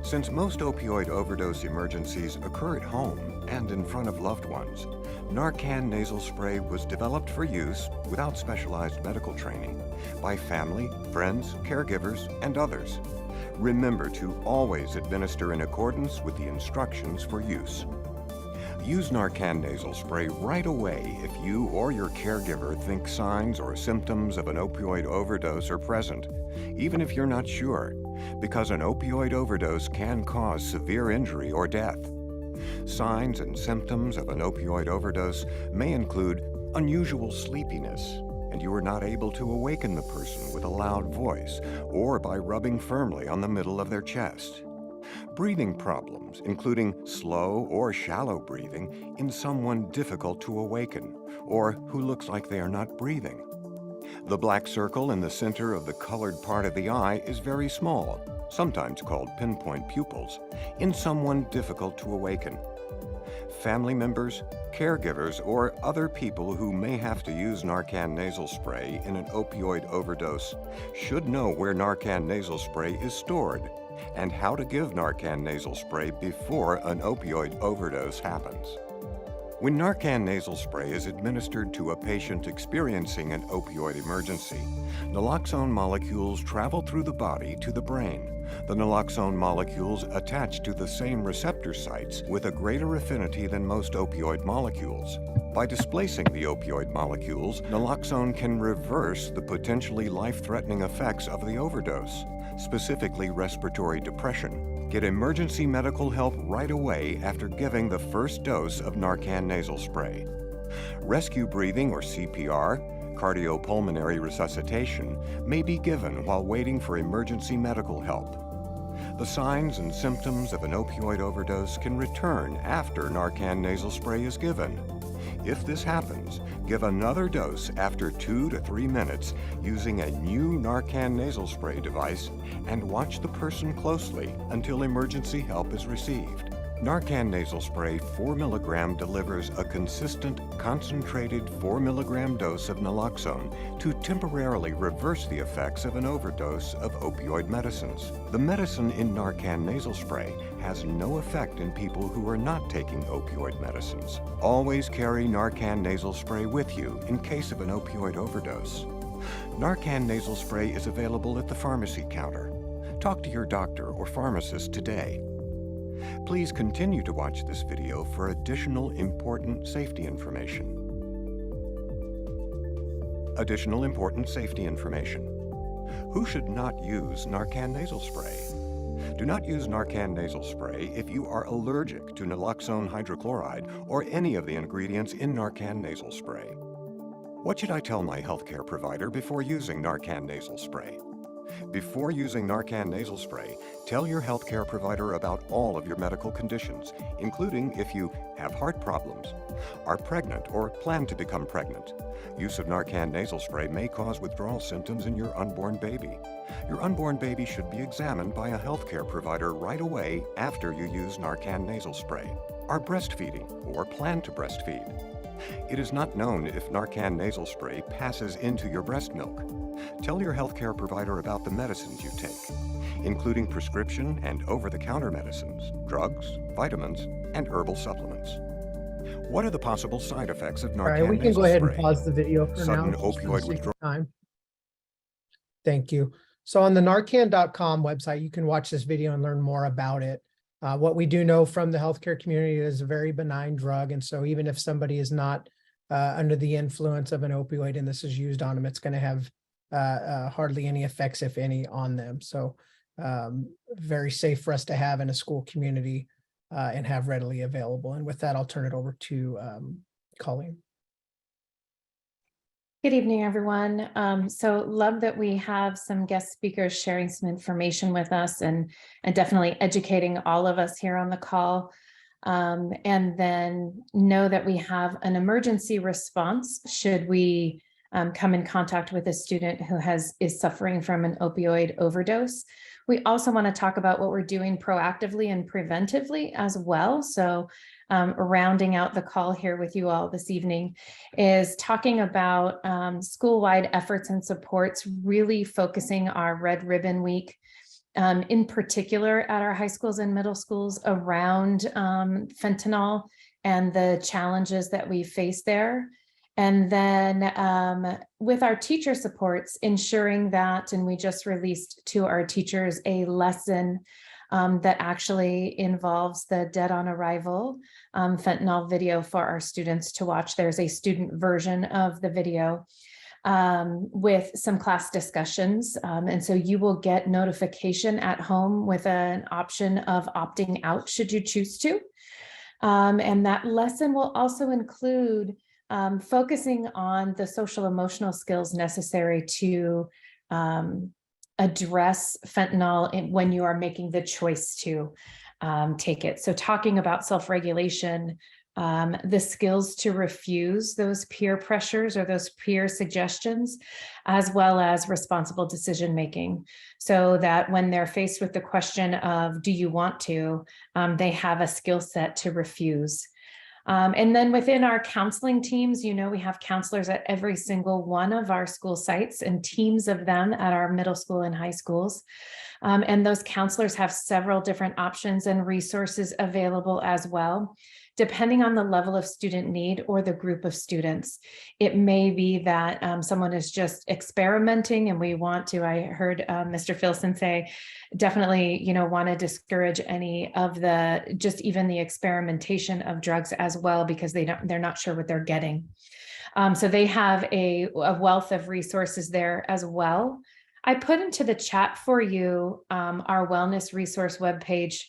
Since most opioid overdose emergencies occur at home and in front of loved ones, Narcan nasal spray was developed for use without specialized medical training by family, friends, caregivers, and others. Remember to always administer in accordance with the instructions for use. Use Narcan nasal spray right away if you or your caregiver think signs or symptoms of an opioid overdose are present, even if you're not sure, because an opioid overdose can cause severe injury or death. Signs and symptoms of an opioid overdose may include unusual sleepiness, and you are not able to awaken the person with a loud voice or by rubbing firmly on the middle of their chest. Breathing problems, including slow or shallow breathing in someone difficult to awaken or who looks like they are not breathing. The black circle in the center of the colored part of the eye is very small, sometimes called pinpoint pupils, in someone difficult to awaken. Family members, caregivers, or other people who may have to use Narcan nasal spray in an opioid overdose should know where Narcan nasal spray is stored and how to give Narcan nasal spray before an opioid overdose happens. When Narcan nasal spray is administered to a patient experiencing an opioid emergency, naloxone molecules travel through the body to the brain. The naloxone molecules attach to the same receptor sites with a greater affinity than most opioid molecules. By displacing the opioid molecules, naloxone can reverse the potentially life-threatening effects of the overdose, specifically respiratory depression. Get emergency medical help right away after giving the first dose of Narcan nasal spray. Rescue breathing or CPR, cardiopulmonary resuscitation, may be given while waiting for emergency medical help. The signs and symptoms of an opioid overdose can return after Narcan nasal spray is given. If this happens, give another dose after 2 to 3 minutes using a new Narcan nasal spray device and watch the person closely until emergency help is received. Narcan nasal spray 4 mg delivers a consistent, concentrated 4 mg dose of naloxone to temporarily reverse the effects of an overdose of opioid medicines. The medicine in Narcan nasal spray has no effect in people who are not taking opioid medicines. Always carry Narcan nasal spray with you in case of an opioid overdose. Narcan nasal spray is available at the pharmacy counter. Talk to your doctor or pharmacist today. Please continue to watch this video for additional important safety information. Additional important safety information. Who should not use Narcan nasal spray? Do not use Narcan nasal spray if you are allergic to naloxone hydrochloride or any of the ingredients in Narcan nasal spray. What should I tell my healthcare provider before using Narcan nasal spray? Before using Narcan nasal spray, tell your healthcare provider about all of your medical conditions, including if you have heart problems, are pregnant or plan to become pregnant. Use of Narcan nasal spray may cause withdrawal symptoms in your unborn baby. Your unborn baby should be examined by a healthcare provider right away after you use Narcan nasal spray. Are breastfeeding or plan to breastfeed. It is not known if Narcan nasal spray passes into your breast milk. Tell your healthcare provider about the medicines you take, including prescription and over-the-counter medicines, drugs, vitamins, and herbal supplements. What are the possible side effects of Narcan All right, we can nasal go ahead spray? and pause the video for Sudden now. opioid withdrawal. Time. Thank you. So on the Narcan.com website, you can watch this video and learn more about it. What we do know from the healthcare community is a very benign drug. And so even if somebody is not under the influence of an opioid and this is used on them, it's going to have hardly any effects, if any, on them. So very safe for us to have in a school community and have readily available. And with that, I'll turn it over to Colleen. Good evening, everyone. So love that we have some guest speakers sharing some information with us and definitely educating all of us here on the call. And then know that we have an emergency response should we come in contact with a student who is suffering from an opioid overdose. We also want to talk about what we're doing proactively and preventively as well. So rounding out the call here with you all this evening is talking about school-wide efforts and supports, really focusing our Red Ribbon Week in particular at our high schools and middle schools around fentanyl and the challenges that we face there. And then with our teacher supports, ensuring that, and we just released to our teachers a lesson that actually involves the Dead on Arrival fentanyl video for our students to watch. There's a student version of the video with some class discussions. And so you will get notification at home with an option of opting out should you choose to. And that lesson will also include focusing on the social emotional skills necessary to address fentanyl when you are making the choice to take it. So talking about self-regulation, the skills to refuse those peer pressures or those peer suggestions, as well as responsible decision-making, so that when they're faced with the question of, do you want to, they have a skill set to refuse. And then within our counseling teams, you know, we have counselors at every single one of our school sites and teams of them at our middle school and high schools. And those counselors have several different options and resources available as well, depending on the level of student need or the group of students. It may be that someone is just experimenting and we want to, I heard Mr. Filson say, definitely, you know, want to discourage any of the, just even the experimentation of drugs as well, because they're not sure what they're getting. So they have a wealth of resources there as well. I put into the chat for you our wellness resource webpage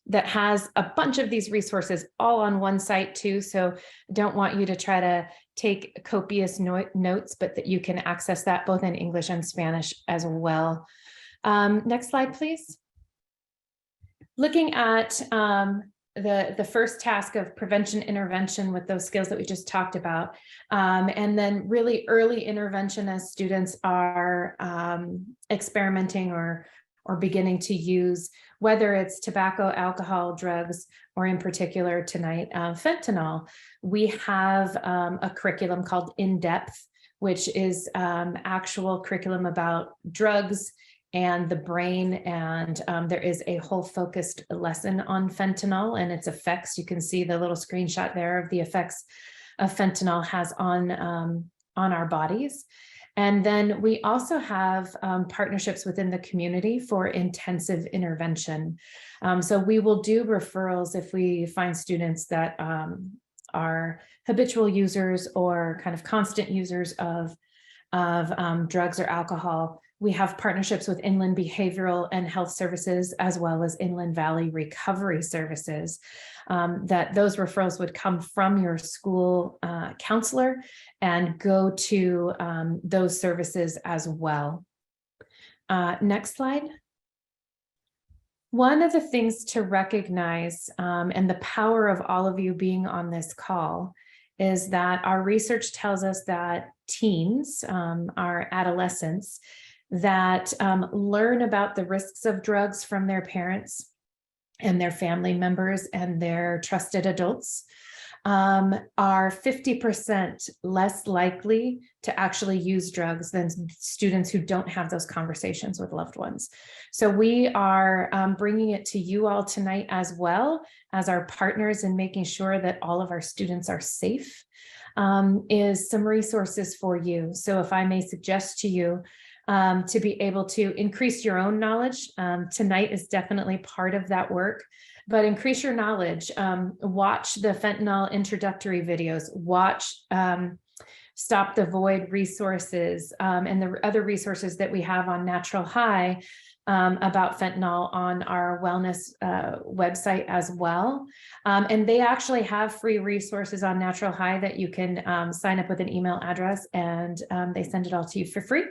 that has a bunch of these resources all on one site too. So don't want you to try to take copious notes, but that you can access that both in English and Spanish as well. Next slide, please. Looking at the first task of prevention intervention with those skills that we just talked about, and then really early intervention as students are experimenting or beginning to use, whether it's tobacco, alcohol, drugs, or in particular tonight, fentanyl. We have a curriculum called In Depth, which is actual curriculum about drugs and the brain. And there is a whole focused lesson on fentanyl and its effects. You can see the little screenshot there of the effects of fentanyl has on our bodies. And then we also have partnerships within the community for intensive intervention. So we will do referrals if we find students that are habitual users or kind of constant users of drugs or alcohol. We have partnerships with Inland Behavioral and Health Services, as well as Inland Valley Recovery Services, that those referrals would come from your school counselor and go to those services as well. Next slide. One of the things to recognize, and the power of all of you being on this call, is that our research tells us that teens, our adolescents, that learn about the risks of drugs from their parents and their family members and their trusted adults, are 50% less likely to actually use drugs than students who don't have those conversations with loved ones. So we are bringing it to you all tonight, as well as our partners, in making sure that all of our students are safe, is some resources for you. So if I may suggest to you, to be able to increase your own knowledge, tonight is definitely part of that work. But increase your knowledge, watch the fentanyl introductory videos, watch Stop the Void resources, and the other resources that we have on Natural High about fentanyl on our wellness website as well. And they actually have free resources on Natural High that you can sign up with an email address, and they send it all to you for free.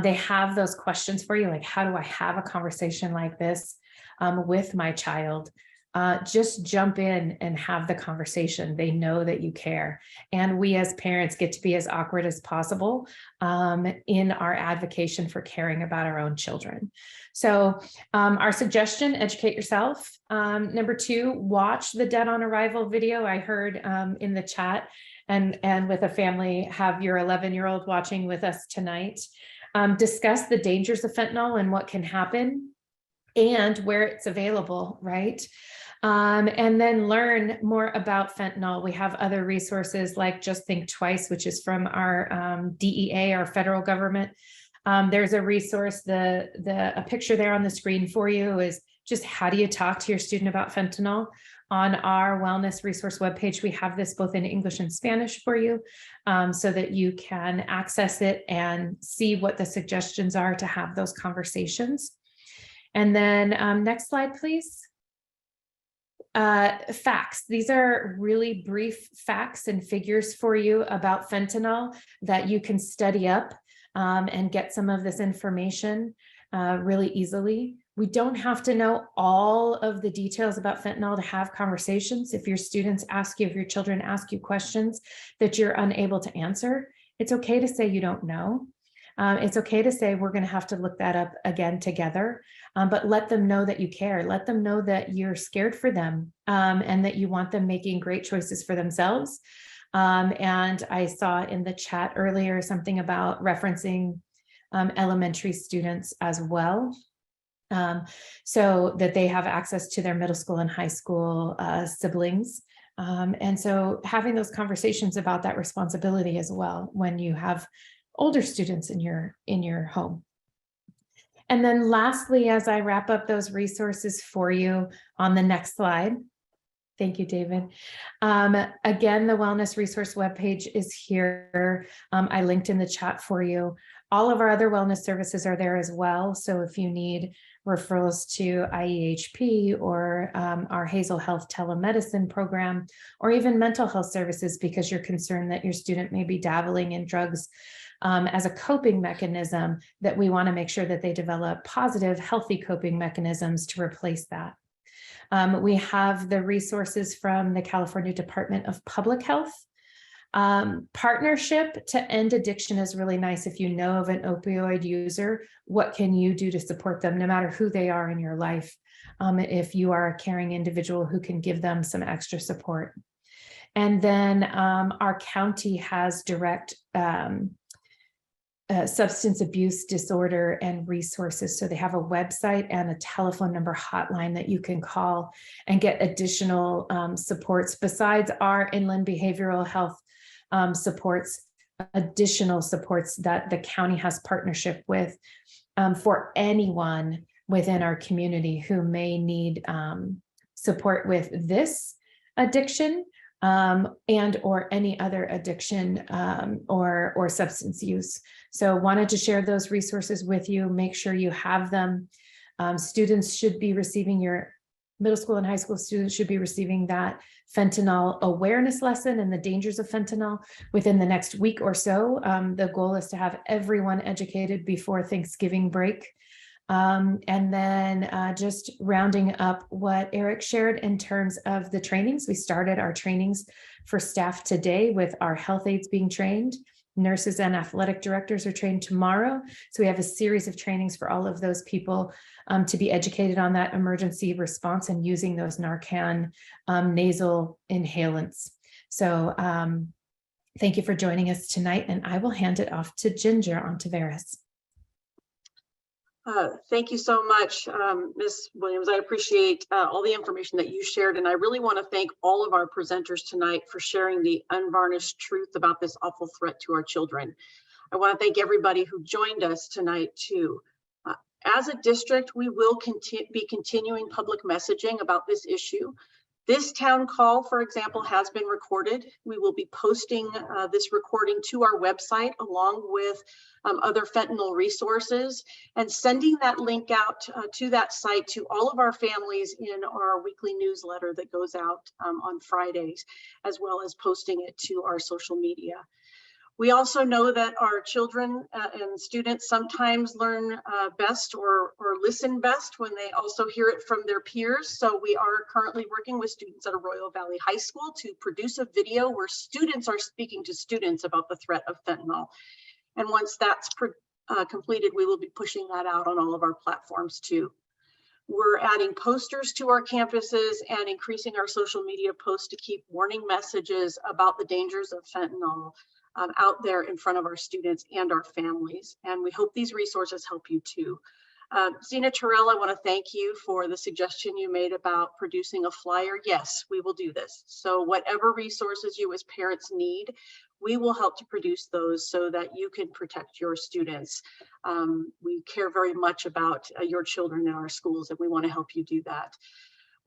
They have those questions for you, like, how do I have a conversation like this with my child? Just jump in and have the conversation. They know that you care. And we as parents get to be as awkward as possible in our advocacy for caring about our own children. So our suggestion, educate yourself. Number 2, watch the Dead on Arrival video. I heard in the chat, and with a family, have your 11-year-old watching with us tonight. Discuss the dangers of fentanyl and what can happen and where it's available, right? And then learn more about fentanyl. We have other resources like Just Think Twice, which is from our DEA, our federal government. There's a resource, a picture there on the screen for you is just how do you talk to your student about fentanyl? On our wellness resource webpage, we have this both in English and Spanish for you, so that you can access it and see what the suggestions are to have those conversations. And then next slide, please. Facts. These are really brief facts and figures for you about fentanyl that you can study up and get some of this information really easily. We don't have to know all of the details about fentanyl to have conversations. If your students ask you, if your children ask you questions that you're unable to answer, it's okay to say you don't know. It's okay to say we're going to have to look that up again together, but let them know that you care. Let them know that you're scared for them and that you want them making great choices for themselves. And I saw in the chat earlier something about referencing elementary students as well, so that they have access to their middle school and high school siblings. And so having those conversations about that responsibility as well when you have older students in your home. And then lastly, as I wrap up those resources for you on the next slide. Thank you, David. Again, the wellness resource webpage is here. I linked in the chat for you. All of our other wellness services are there as well. So if you need referrals to IEHP or our Hazel Health telemedicine program, or even mental health services because you're concerned that your student may be dabbling in drugs as a coping mechanism, that we want to make sure that they develop positive, healthy coping mechanisms to replace that. We have the resources from the California Department of Public Health. Partnership to end addiction is really nice. If you know of an opioid user, what can you do to support them, no matter who they are in your life? If you are a caring individual who can give them some extra support. And then our county has direct substance abuse disorder and resources. So they have a website and a telephone number hotline that you can call and get additional supports besides our inland behavioral health supports, additional supports that the county has partnership with for anyone within our community who may need support with this addiction and or any other addiction or substance use. So wanted to share those resources with you. Make sure you have them. Students should be receiving middle school and high school students should be receiving that fentanyl awareness lesson and the dangers of fentanyl within the next week or so. The goal is to have everyone educated before Thanksgiving break. And then just rounding up what Eric shared in terms of the trainings. We started our trainings for staff today with our health aides being trained. Nurses and athletic directors are trained tomorrow. So we have a series of trainings for all of those people to be educated on that emergency response and using those Narcan nasal inhalants. So thank you for joining us tonight, and I will hand it off to Ginger on Tavares. Thank you so much, Ms. Williams. I appreciate all the information that you shared, and I really want to thank all of our presenters tonight for sharing the unvarnished truth about this awful threat to our children. I want to thank everybody who joined us tonight too. As a district, we will be continuing public messaging about this issue. This town call, for example, has been recorded. We will be posting this recording to our website along with other fentanyl resources and sending that link out to that site to all of our families in our weekly newsletter that goes out on Fridays, as well as posting it to our social media. We also know that our children and students sometimes learn best or listen best when they also hear it from their peers. So we are currently working with students at Arroyo Valley High School to produce a video where students are speaking to students about the threat of fentanyl. And once that's completed, we will be pushing that out on all of our platforms too. We're adding posters to our campuses and increasing our social media posts to keep warning messages about the dangers of fentanyl out there in front of our students and our families. And we hope these resources help you too. Zena Terrell, I want to thank you for the suggestion you made about producing a flyer. Yes, we will do this. So whatever resources you as parents need, we will help to produce those so that you can protect your students. We care very much about your children in our schools, and we want to help you do that.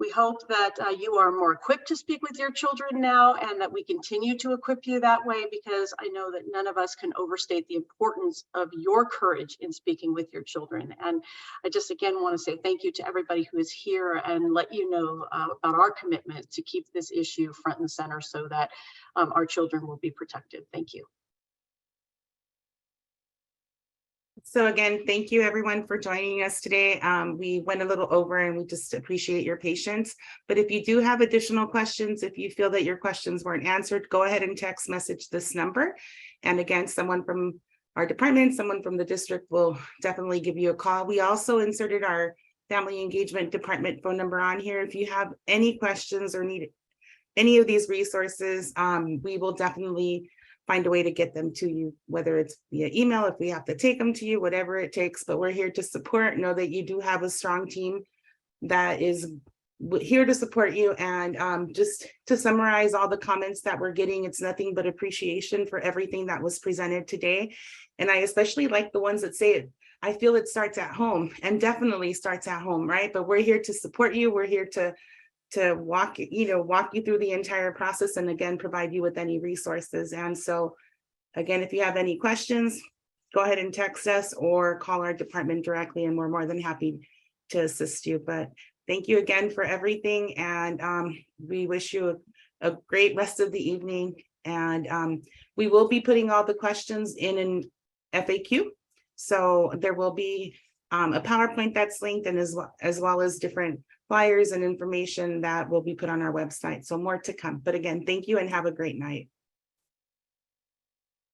We hope that you are more equipped to speak with your children now, and that we continue to equip you that way, because I know that none of us can overstate the importance of your courage in speaking with your children. And I just again want to say thank you to everybody who is here and let you know about our commitment to keep this issue front and center so that our children will be protected. Thank you. So again, thank you everyone for joining us today. We went a little over and we just appreciate your patience. But if you do have additional questions, if you feel that your questions weren't answered, go ahead and text message this number. And again, someone from our department, someone from the district will definitely give you a call. We also inserted our family engagement department phone number on here. If you have any questions or need any of these resources, we will definitely find a way to get them to you, whether it's via email, if we have to take them to you, whatever it takes. But we're here to support. Know that you do have a strong team that is here to support you. And just to summarize all the comments that we're getting, it's nothing but appreciation for everything that was presented today. And I especially like the ones that say it. I feel it starts at home, and definitely starts at home, right? But we're here to support you. We're here to walk you through the entire process, and again, provide you with any resources. And so again, if you have any questions, go ahead and text us or call our department directly, and we're more than happy to assist you. But thank you again for everything. And we wish you a great rest of the evening. And we will be putting all the questions in an FAQ. So there will be a PowerPoint that's linked, and as well as different flyers and information that will be put on our website. So more to come. But again, thank you and have a great night.